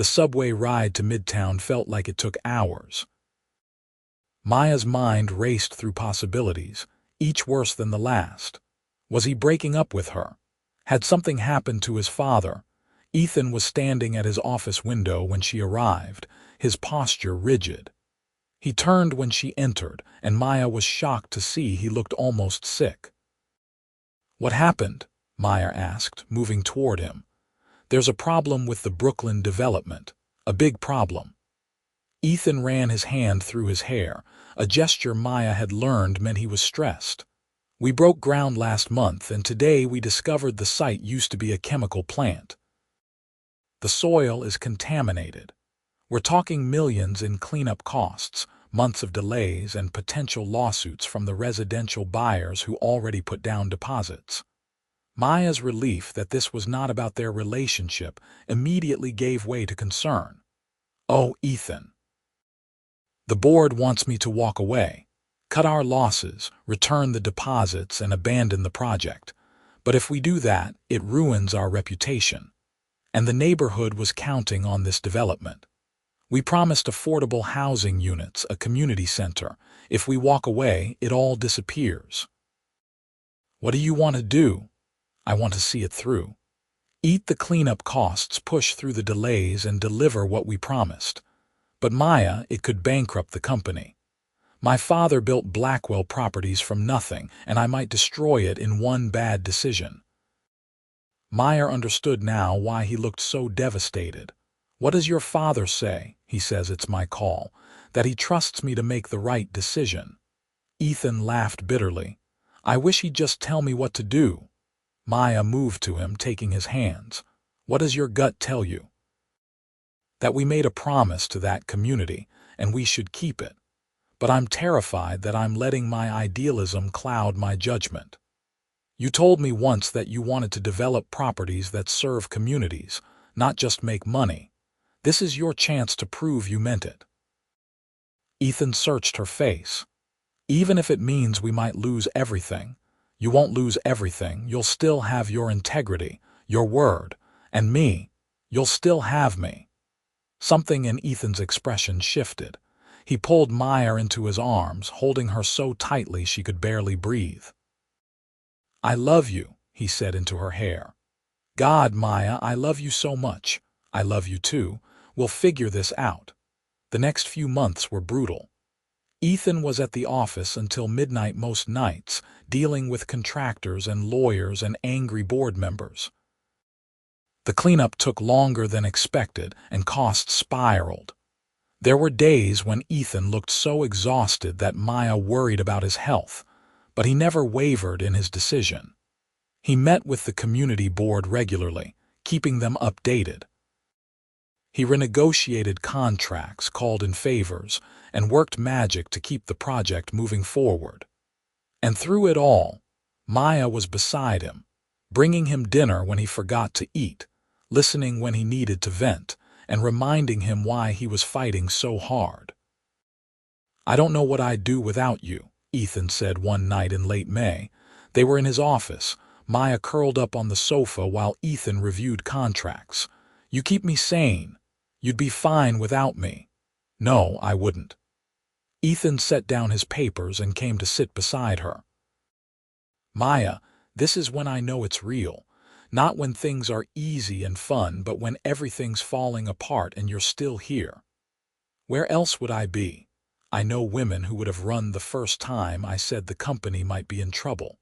The subway ride to Midtown felt like it took hours. Maya's mind raced through possibilities, each worse than the last. Was he breaking up with her? Had something happened to his father? Ethan was standing at his office window when she arrived, his posture rigid. He turned when she entered, and Maya was shocked to see he looked almost sick. "What happened?" Maya asked, moving toward him. "There's a problem with the Brooklyn development. A big problem." Ethan ran his hand through his hair, a gesture Maya had learned meant he was stressed. "We broke ground last month, and today we discovered the site used to be a chemical plant. The soil is contaminated. We're talking millions in cleanup costs, months of delays, and potential lawsuits from the residential buyers who already put down deposits." Maya's relief that this was not about their relationship immediately gave way to concern. "Oh, Ethan. The board wants me to walk away, cut our losses, return the deposits, and abandon the project. But if we do that, it ruins our reputation. And the neighborhood was counting on this development. We promised affordable housing units, a community center. If we walk away, it all disappears." "What do you want to do?" "I want to see it through. Eat the cleanup costs, push through the delays, and deliver what we promised. But Maya, it could bankrupt the company. My father built Blackwell Properties from nothing, and I might destroy it in one bad decision." Maya understood now why he looked so devastated. "What does your father say?" "He says it's my call, that he trusts me to make the right decision." Ethan laughed bitterly. "I wish he'd just tell me what to do." Maya moved to him, taking his hands. "What does your gut tell you?" "That we made a promise to that community, and we should keep it. But I'm terrified that I'm letting my idealism cloud my judgment. You told me once that you wanted to develop properties that serve communities, not just make money. This is your chance to prove you meant it." Ethan searched her face. "Even if it means we might lose everything, you won't lose everything. You'll still have your integrity, your word, and me. You'll still have me." Something in Ethan's expression shifted. He pulled Maya into his arms, holding her so tightly she could barely breathe. "I love you," he said into her hair. "God, Maya, I love you so much. I love you too. We'll figure this out." The next few months were brutal. Ethan was at the office until midnight most nights, dealing with contractors and lawyers and angry board members. The cleanup took longer than expected, and costs spiraled. There were days when Ethan looked so exhausted that Maya worried about his health, but he never wavered in his decision. He met with the community board regularly, keeping them updated. He renegotiated contracts, called in favors, and worked magic to keep the project moving forward. And through it all, Maya was beside him, bringing him dinner when he forgot to eat, listening when he needed to vent, and reminding him why he was fighting so hard. "I don't know what I'd do without you," Ethan said one night in late May. They were in his office, Maya curled up on the sofa while Ethan reviewed contracts. "You keep me sane. You'd be fine without me." "No, I wouldn't." Ethan set down his papers and came to sit beside her. "Maya, this is when I know it's real. Not when things are easy and fun, but when everything's falling apart and you're still here. Where else would I be? I know women who would have run the first time I said the company might be in trouble."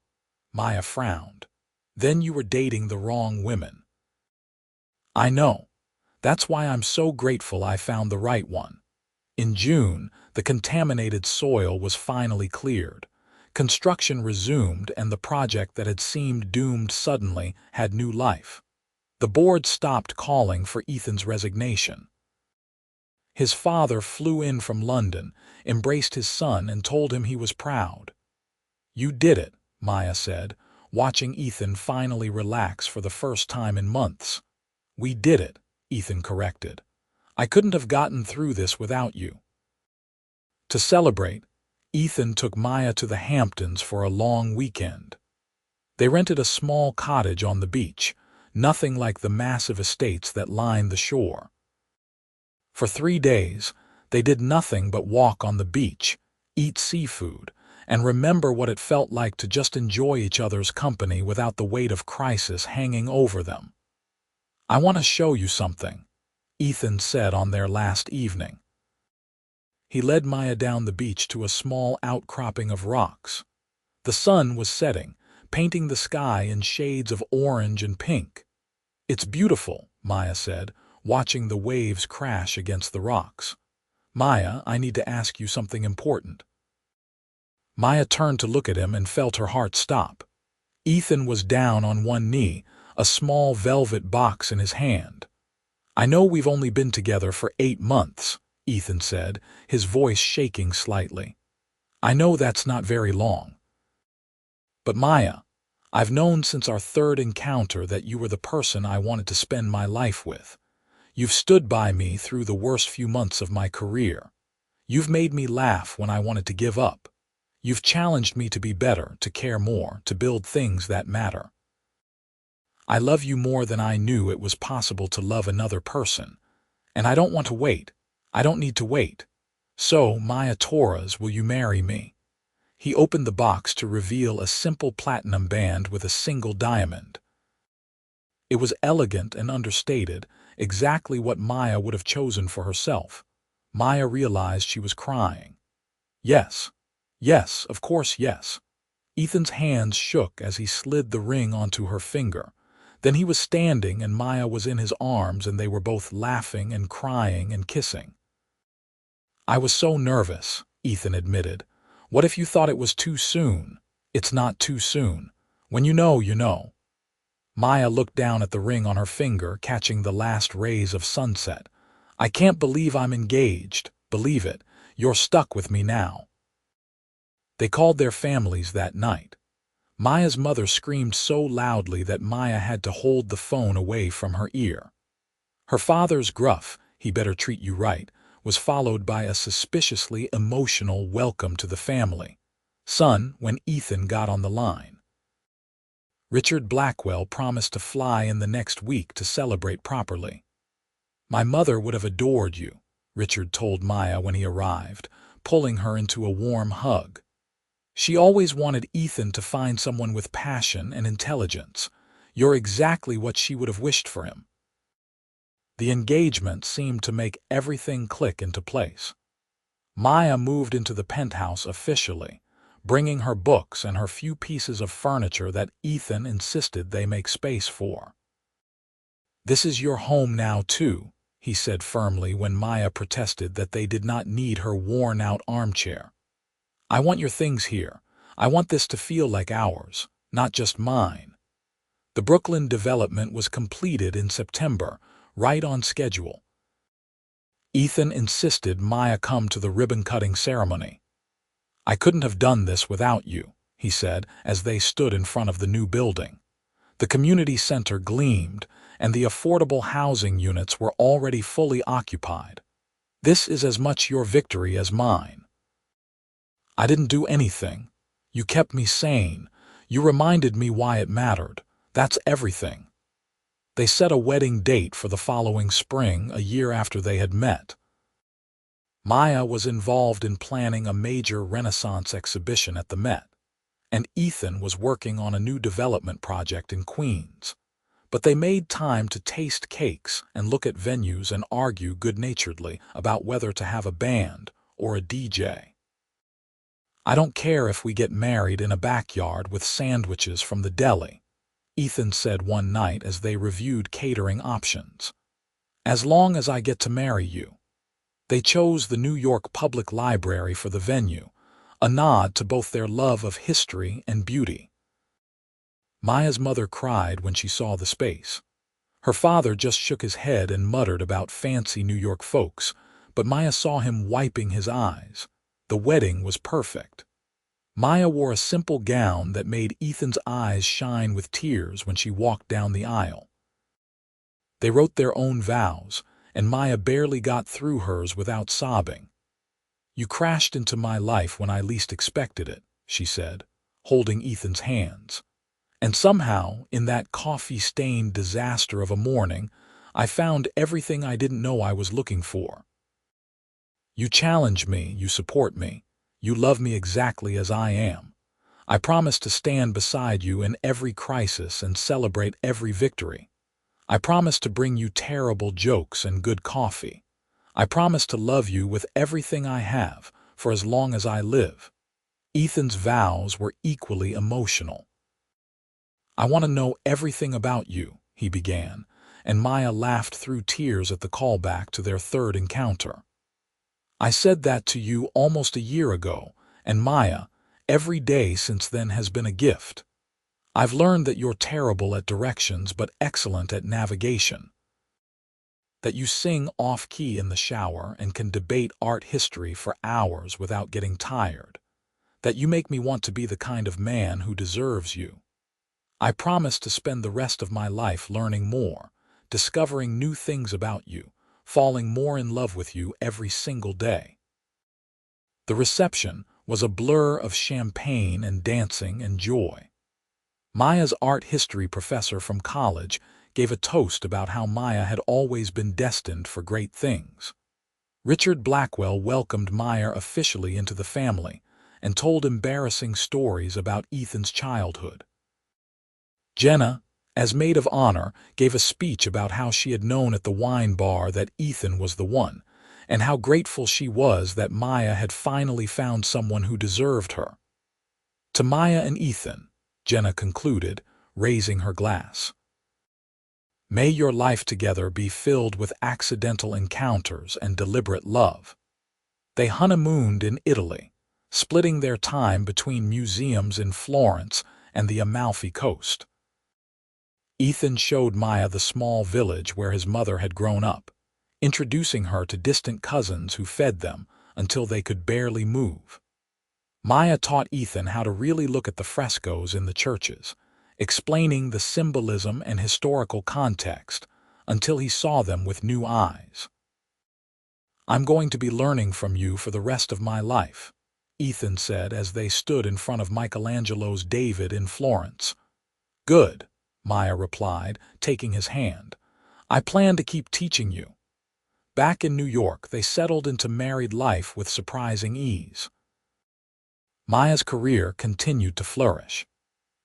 Maya frowned. "Then you were dating the wrong women." "I know. That's why I'm so grateful I found the right one." In June, the contaminated soil was finally cleared. Construction resumed, and the project that had seemed doomed suddenly had new life. The board stopped calling for Ethan's resignation. His father flew in from London, embraced his son, and told him he was proud. "You did it," Maya said, watching Ethan finally relax for the first time in months. "We did it," Ethan corrected. "I couldn't have gotten through this without you." To celebrate, Ethan took Maya to the Hamptons for a long weekend. They rented a small cottage on the beach, nothing like the massive estates that lined the shore. For 3 days, they did nothing but walk on the beach, eat seafood, and remember what it felt like to just enjoy each other's company without the weight of crisis hanging over them. "I want to show you something," Ethan said on their last evening. He led Maya down the beach to a small outcropping of rocks. The sun was setting, painting the sky in shades of orange and pink. "It's beautiful," Maya said, watching the waves crash against the rocks. "Maya, I need to ask you something important." Maya turned to look at him and felt her heart stop. Ethan was down on one knee, a small velvet box in his hand. "I know we've only been together for 8 months, Ethan said, his voice shaking slightly. "I know that's not very long. But Maya, I've known since our third encounter that you were the person I wanted to spend my life with. You've stood by me through the worst few months of my career. You've made me laugh when I wanted to give up. You've challenged me to be better, to care more, to build things that matter. I love you more than I knew it was possible to love another person. And I don't want to wait. I don't need to wait. So, Maya Torres, will you marry me?" He opened the box to reveal a simple platinum band with a single diamond. It was elegant and understated, exactly what Maya would have chosen for herself. Maya realized she was crying. "Yes. Yes, of course, yes." Ethan's hands shook as he slid the ring onto her finger. Then he was standing and Maya was in his arms and they were both laughing and crying and kissing. "I was so nervous," Ethan admitted. "What if you thought it was too soon?" "It's not too soon. When you know, you know." Maya looked down at the ring on her finger, catching the last rays of sunset. "I can't believe I'm engaged. Believe it. You're stuck with me now." They called their families that night. Maya's mother screamed so loudly that Maya had to hold the phone away from her ear. Her father's gruff, "He better treat you right," was followed by a suspiciously emotional welcome to the family. "Son," when Ethan got on the line. "Richard Blackwell promised to fly in the next week to celebrate properly." "My mother would have adored you," Richard told Maya when he arrived, pulling her into a warm hug. "She always wanted Ethan to find someone with passion and intelligence. You're exactly what she would have wished for him." The engagement seemed to make everything click into place. Maya moved into the penthouse officially, bringing her books and her few pieces of furniture that Ethan insisted they make space for. "This is your home now, too," he said firmly when Maya protested that they did not need her worn-out armchair. "I want your things here. I want this to feel like ours, not just mine." The Brooklyn development was completed in September, right on schedule. Ethan insisted Maya come to the ribbon-cutting ceremony. "I couldn't have done this without you," he said as they stood in front of the new building. The community center gleamed, and the affordable housing units were already fully occupied. "This is as much your victory as mine. I didn't do anything. You kept me sane. You reminded me why it mattered. That's everything." They set a wedding date for the following spring, a year after they had met. Maya was involved in planning a major Renaissance exhibition at the Met, and Ethan was working on a new development project in Queens. But they made time to taste cakes and look at venues and argue good-naturedly about whether to have a band or a DJ. "I don't care if we get married in a backyard with sandwiches from the deli," Ethan said one night as they reviewed catering options. "As long as I get to marry you." They chose the New York Public Library for the venue, a nod to both their love of history and beauty. Maya's mother cried when she saw the space. Her father just shook his head and muttered about fancy New York folks, but Maya saw him wiping his eyes. The wedding was perfect. Maya wore a simple gown that made Ethan's eyes shine with tears when she walked down the aisle. They wrote their own vows, and Maya barely got through hers without sobbing. "You crashed into my life when I least expected it," she said, holding Ethan's hands. "And somehow, in that coffee-stained disaster of a morning, I found everything I didn't know I was looking for." You challenge me, you support me, you love me exactly as I am. I promise to stand beside you in every crisis and celebrate every victory. I promise to bring you terrible jokes and good coffee. I promise to love you with everything I have, for as long as I live. Ethan's vows were equally emotional. I want to know everything about you, he began, and Maya laughed through tears at the callback to their third encounter. I said that to you almost a year ago, and Maya, every day since then has been a gift. I've learned that you're terrible at directions but excellent at navigation. That you sing off-key in the shower and can debate art history for hours without getting tired. That you make me want to be the kind of man who deserves you. I promise to spend the rest of my life learning more, discovering new things about you, falling more in love with you every single day. The reception was a blur of champagne and dancing and joy. Maya's art history professor from college gave a toast about how Maya had always been destined for great things. Richard Blackwell welcomed Maya officially into the family and told embarrassing stories about Ethan's childhood. Jenna, as maid of honor, gave a speech about how she had known at the wine bar that Ethan was the one, and how grateful she was that Maya had finally found someone who deserved her. To Maya and Ethan, Jenna concluded, raising her glass. May your life together be filled with accidental encounters and deliberate love. They honeymooned in Italy, splitting their time between museums in Florence and the Amalfi Coast. Ethan showed Maya the small village where his mother had grown up, introducing her to distant cousins who fed them until they could barely move. Maya taught Ethan how to really look at the frescoes in the churches, explaining the symbolism and historical context until he saw them with new eyes. I'm going to be learning from you for the rest of my life, Ethan said as they stood in front of Michelangelo's David in Florence. Good, Maya replied, taking his hand. I plan to keep teaching you. Back in New York, they settled into married life with surprising ease. Maya's career continued to flourish.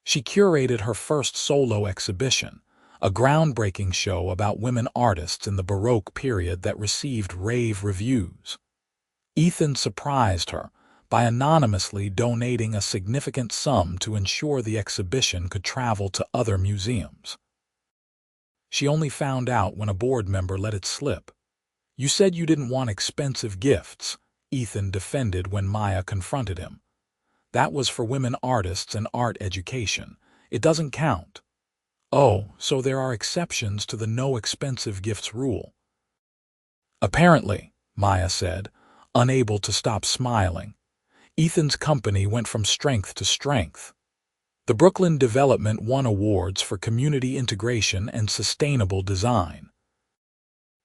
She curated her first solo exhibition, a groundbreaking show about women artists in the Baroque period that received rave reviews. Ethan surprised her by anonymously donating a significant sum to ensure the exhibition could travel to other museums. She only found out when a board member let it slip. You said you didn't want expensive gifts, Ethan defended when Maya confronted him. That was for women artists and art education. It doesn't count. Oh, so there are exceptions to the no expensive gifts rule. Apparently, Maya said, unable to stop smiling. Ethan's company went from strength to strength. The Brooklyn development won awards for community integration and sustainable design.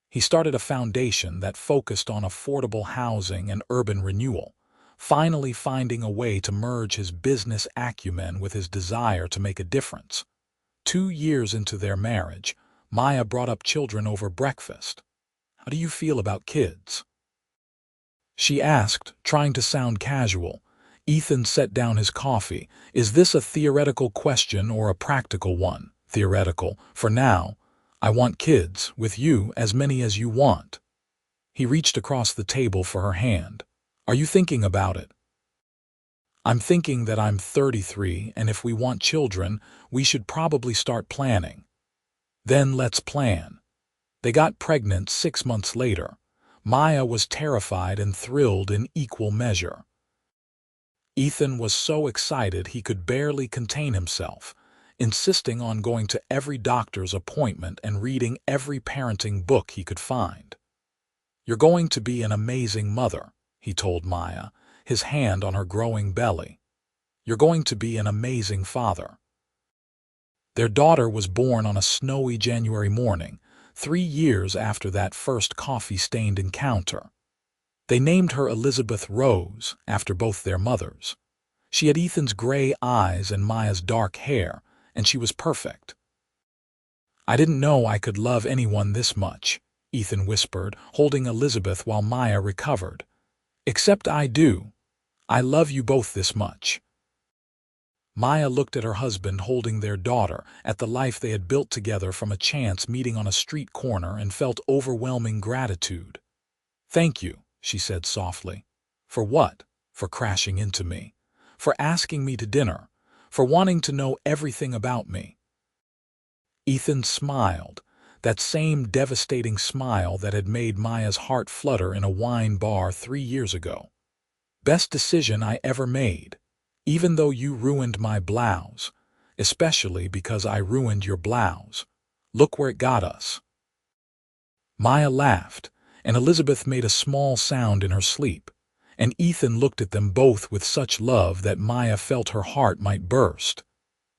He started a foundation that focused on affordable housing and urban renewal, finally finding a way to merge his business acumen with his desire to make a difference. 2 years into their marriage, Maya brought up children over breakfast. How do you feel about kids? She asked, trying to sound casual. Ethan set down his coffee. Is this a theoretical question or a practical one? Theoretical. For now, I want kids, with you, as many as you want. He reached across the table for her hand. Are you thinking about it? I'm thinking that I'm 33, and if we want children, we should probably start planning. Then let's plan. They got pregnant 6 months later. Maya was terrified and thrilled in equal measure. Ethan was so excited he could barely contain himself, insisting on going to every doctor's appointment and reading every parenting book he could find. You're going to be an amazing mother, he told Maya, his hand on her growing belly. You're going to be an amazing father. Their daughter was born on a snowy January morning, 3 years after that first coffee-stained encounter. They named her Elizabeth Rose, after both their mothers. She had Ethan's gray eyes and Maya's dark hair, and she was perfect. I didn't know I could love anyone this much, Ethan whispered, holding Elizabeth while Maya recovered. Except I do. I love you both this much." Maya looked at her husband holding their daughter, at the life they had built together from a chance meeting on a street corner, and felt overwhelming gratitude. "Thank you," she said softly. "For what? For crashing into me. For asking me to dinner. For wanting to know everything about me." Ethan smiled, that same devastating smile that had made Maya's heart flutter in a wine bar 3 years ago. "Best decision I ever made. Even though you ruined my blouse, especially because I ruined your blouse. Look where it got us." Maya laughed, and Elizabeth made a small sound in her sleep, and Ethan looked at them both with such love that Maya felt her heart might burst.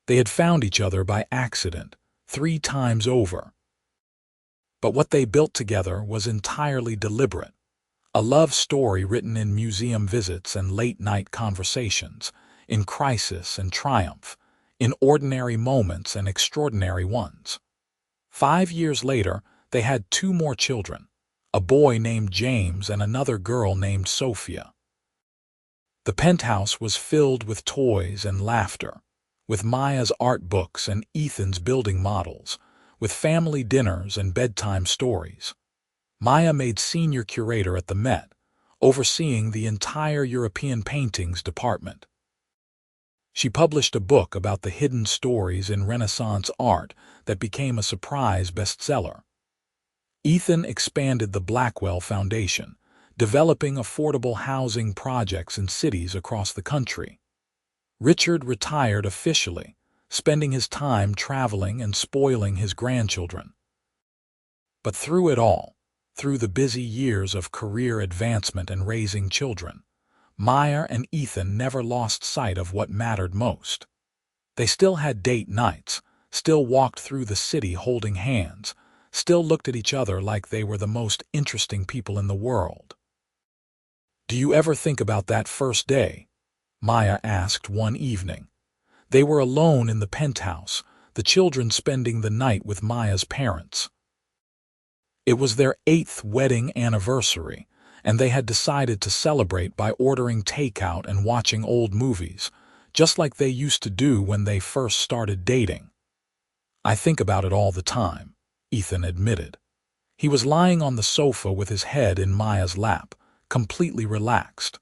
They had found each other by accident, 3 times over. But what they built together was entirely deliberate. A love story written in museum visits and late-night conversations, in crisis and triumph, in ordinary moments and extraordinary ones. 5 years later, they had 2 more children, a boy named James and another girl named Sophia. The penthouse was filled with toys and laughter, with Maya's art books and Ethan's building models, with family dinners and bedtime stories. Maya made senior curator at the Met, overseeing the entire European paintings department. She published a book about the hidden stories in Renaissance art that became a surprise bestseller. Ethan expanded the Blackwell Foundation, developing affordable housing projects in cities across the country. Richard retired officially, spending his time traveling and spoiling his grandchildren. But through it all, through the busy years of career advancement and raising children, Maya and Ethan never lost sight of what mattered most. They still had date nights, still walked through the city holding hands, still looked at each other like they were the most interesting people in the world. "Do you ever think about that first day?" Maya asked one evening. They were alone in the penthouse, the children spending the night with Maya's parents. It was their 8th wedding anniversary, and they had decided to celebrate by ordering takeout and watching old movies, just like they used to do when they first started dating. "I think about it all the time," Ethan admitted. He was lying on the sofa with his head in Maya's lap, completely relaxed.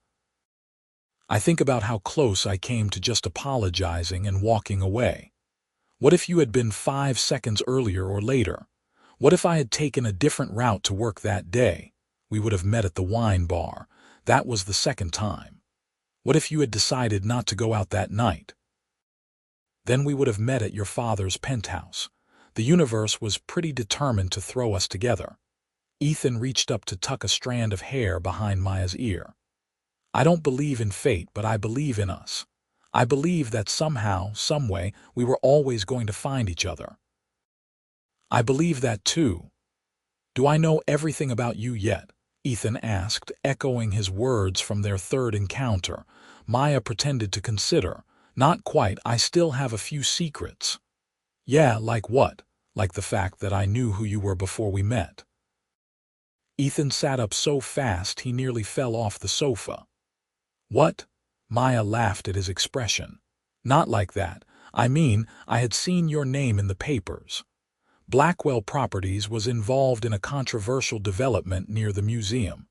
"I think about how close I came to just apologizing and walking away. What if you had been 5 seconds earlier or later? What if I had taken a different route to work that day? We would have met at the wine bar. That was the second time. What if you had decided not to go out that night? Then we would have met at your father's penthouse. The universe was pretty determined to throw us together." Ethan reached up to tuck a strand of hair behind Maya's ear. "I don't believe in fate, but I believe in us. I believe that somehow, someway, we were always going to find each other." "I believe that too." "Do I know everything about you yet?" Ethan asked, echoing his words from their third encounter. Maya pretended to consider. "Not quite. I still have a few secrets." "Yeah, like what?" "Like the fact that I knew who you were before we met." Ethan sat up so fast he nearly fell off the sofa. "What?" Maya laughed at his expression. "Not like that. I mean, I had seen your name in the papers. Blackwell Properties was involved in a controversial development near the museum.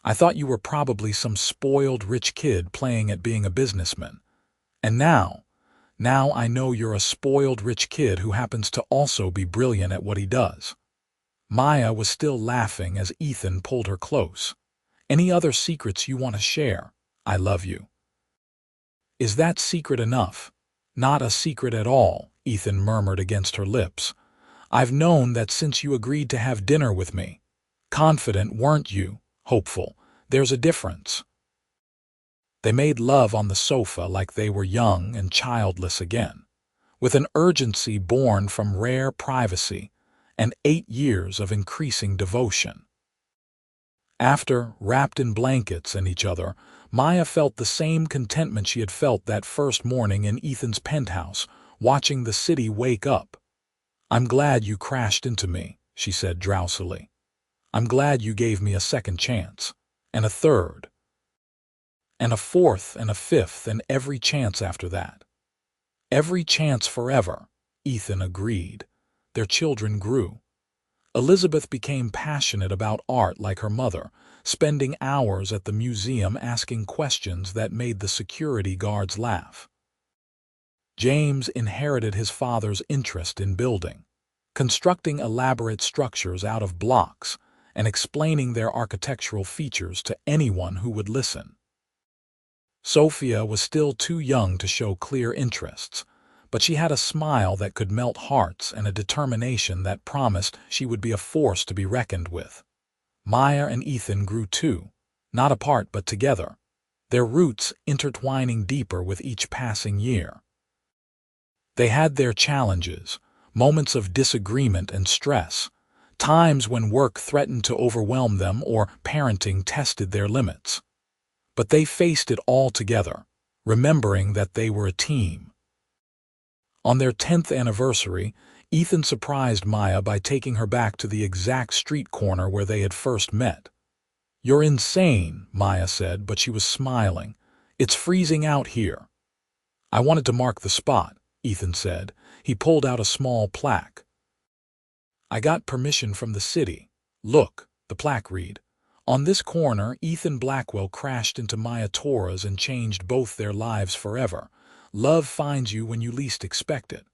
I thought you were probably some spoiled rich kid playing at being a businessman. And now I know you're a spoiled rich kid who happens to also be brilliant at what he does." Maya was still laughing as Ethan pulled her close. "Any other secrets you want to share? I love you." "Is that secret enough?" "Not a secret at all," Ethan murmured against her lips. "I've known that since you agreed to have dinner with me. Confident, weren't you? Hopeful. There's a difference." They made love on the sofa like they were young and childless again, with an urgency born from rare privacy and 8 years of increasing devotion. After, wrapped in blankets and each other, Maya felt the same contentment she had felt that first morning in Ethan's penthouse, watching the city wake up. "I'm glad you crashed into me," she said drowsily. "I'm glad you gave me a second chance. and a third, and a fourth, and a fifth, and every chance after that. Every chance forever, Ethan agreed. Their children grew. Elizabeth became passionate about art like her mother, spending hours at the museum asking questions that made the security guards laugh. James inherited his father's interest in building, constructing elaborate structures out of blocks and explaining their architectural features to anyone who would listen. Sophia was still too young to show clear interests, but she had a smile that could melt hearts and a determination that promised she would be a force to be reckoned with. Maya and Ethan grew too, not apart but together, their roots intertwining deeper with each passing year. They had their challenges, moments of disagreement and stress, times when work threatened to overwhelm them or parenting tested their limits. But they faced it all together, remembering that they were a team. On their 10th anniversary, Ethan surprised Maya by taking her back to the exact street corner where they had first met. "You're insane," Maya said, but she was smiling. "It's freezing out here." "I wanted to mark the spot," Ethan said. He pulled out a small plaque. "I got permission from the city. Look," the plaque read. On this corner, Ethan Blackwell crashed into Maya Torres and changed both their lives forever. Love finds you when you least expect it.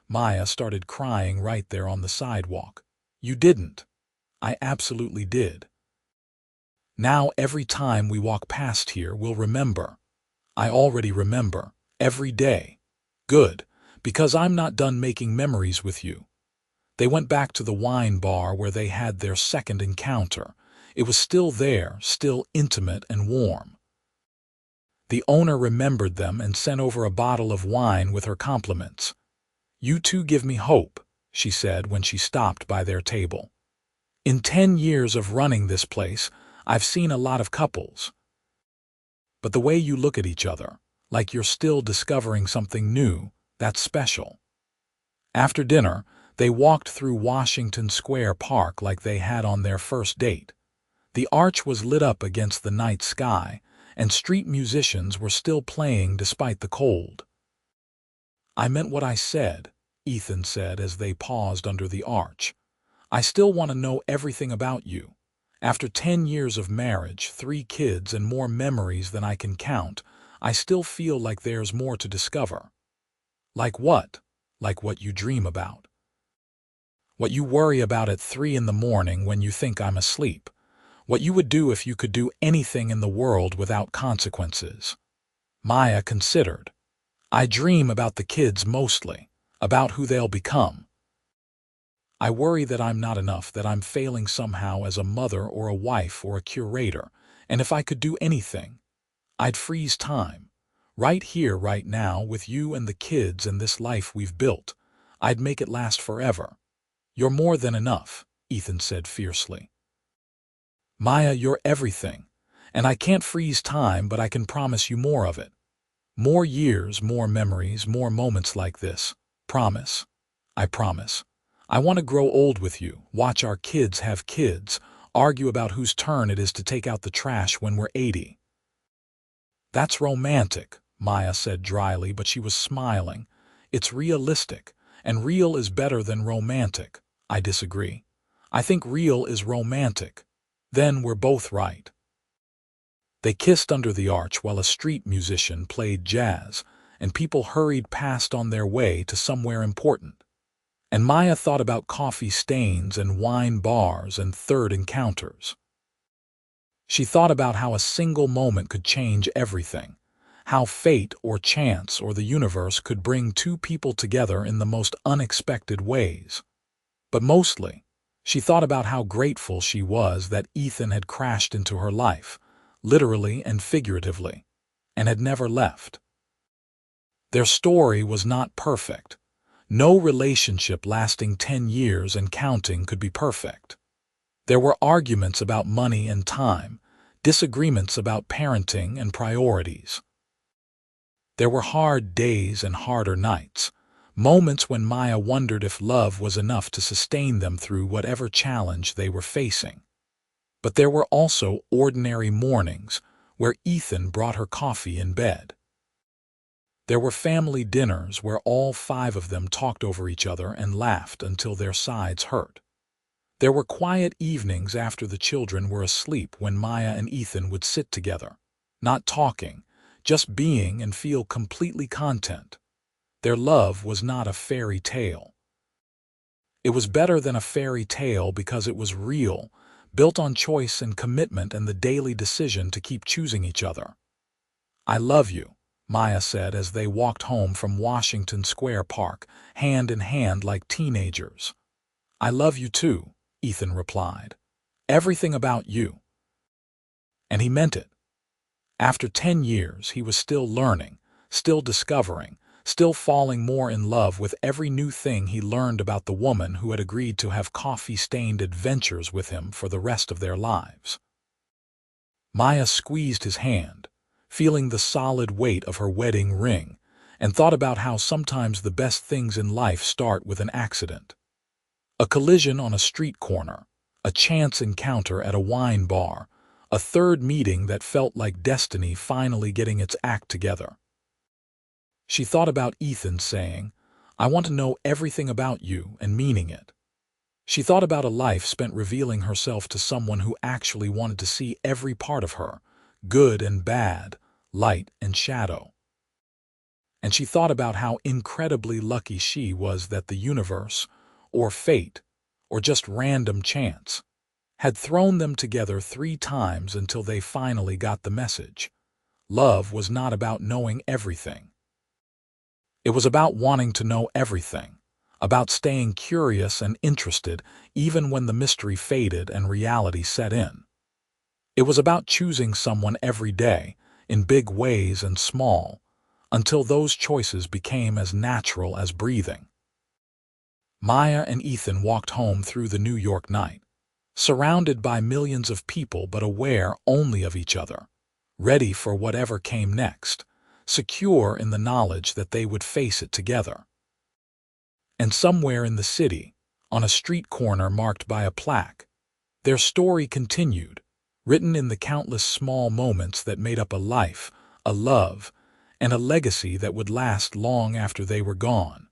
Maya started crying right there on the sidewalk. "You didn't." "I absolutely did. Now every time we walk past here, we'll remember." "I already remember. Every day." "Good, because I'm not done making memories with you." They went back to the wine bar where they had their second encounter. It was still there, still intimate and warm. The owner remembered them and sent over a bottle of wine with her compliments. "You two give me hope," she said when she stopped by their table. "In 10 years of running this place, I've seen a lot of couples. But the way you look at each other, like you're still discovering something new, that's special." After dinner, they walked through Washington Square Park like they had on their first date. The arch was lit up against the night sky, and street musicians were still playing despite the cold. "I meant what I said," Ethan said as they paused under the arch. "I still want to know everything about you. After 10 years of marriage, 3 kids, and more memories than I can count, I still feel like there's more to discover." "Like what?" "Like what you dream about. What you worry about at 3 in the morning when you think I'm asleep. What you would do if you could do anything in the world without consequences." Maya considered. "I dream about the kids mostly, about who they'll become. I worry that I'm not enough, that I'm failing somehow as a mother or a wife or a curator, and if I could do anything, I'd freeze time. Right here, right now, with you and the kids and this life we've built. I'd make it last forever." "You're more than enough," Ethan said fiercely. "Maya, you're everything, and I can't freeze time, but I can promise you more of it. More years, more memories, more moments like this. Promise. I promise. I want to grow old with you, watch our kids have kids, argue about whose turn it is to take out the trash when we're 80. "That's romantic," Maya said dryly, but she was smiling. "It's realistic, and real is better than romantic." "I disagree. I think real is romantic. Then we're both right." They kissed under the arch while a street musician played jazz, and people hurried past on their way to somewhere important. And Maya thought about coffee stains and wine bars and third encounters. She thought about how a single moment could change everything, how fate or chance or the universe could bring 2 people together in the most unexpected ways. But mostly, she thought about how grateful she was that Ethan had crashed into her life, literally and figuratively, and had never left. Their story was not perfect. No relationship lasting 10 years and counting could be perfect. There were arguments about money and time, disagreements about parenting and priorities. There were hard days and harder nights, moments when Maya wondered if love was enough to sustain them through whatever challenge they were facing. But there were also ordinary mornings where Ethan brought her coffee in bed. There were family dinners where all five of them talked over each other and laughed until their sides hurt. There were quiet evenings after the children were asleep when Maya and Ethan would sit together, not talking, just being, and feel completely content. Their love was not a fairy tale. It was better than a fairy tale because it was real, built on choice and commitment and the daily decision to keep choosing each other. "I love you," Maya said as they walked home from Washington Square Park, hand in hand like teenagers. "I love you too," Ethan replied. "Everything about you." And he meant it. After 10 years, he was still learning, still discovering, still falling more in love with every new thing he learned about the woman who had agreed to have coffee-stained adventures with him for the rest of their lives. Maya squeezed his hand, feeling the solid weight of her wedding ring, and thought about how sometimes the best things in life start with an accident. A collision on a street corner, a chance encounter at a wine bar, a third meeting that felt like destiny finally getting its act together. She thought about Ethan saying, "I want to know everything about you," and meaning it. She thought about a life spent revealing herself to someone who actually wanted to see every part of her, good and bad, light and shadow. And she thought about how incredibly lucky she was that the universe, or fate, or just random chance, had thrown them together 3 times until they finally got the message. Love was not about knowing everything. It was about wanting to know everything, about staying curious and interested even when the mystery faded and reality set in. It was about choosing someone every day, in big ways and small, until those choices became as natural as breathing. Maya and Ethan walked home through the New York night, surrounded by millions of people but aware only of each other, ready for whatever came next, secure in the knowledge that they would face it together. And somewhere in the city, on a street corner marked by a plaque, their story continued, written in the countless small moments that made up a life, a love, and a legacy that would last long after they were gone.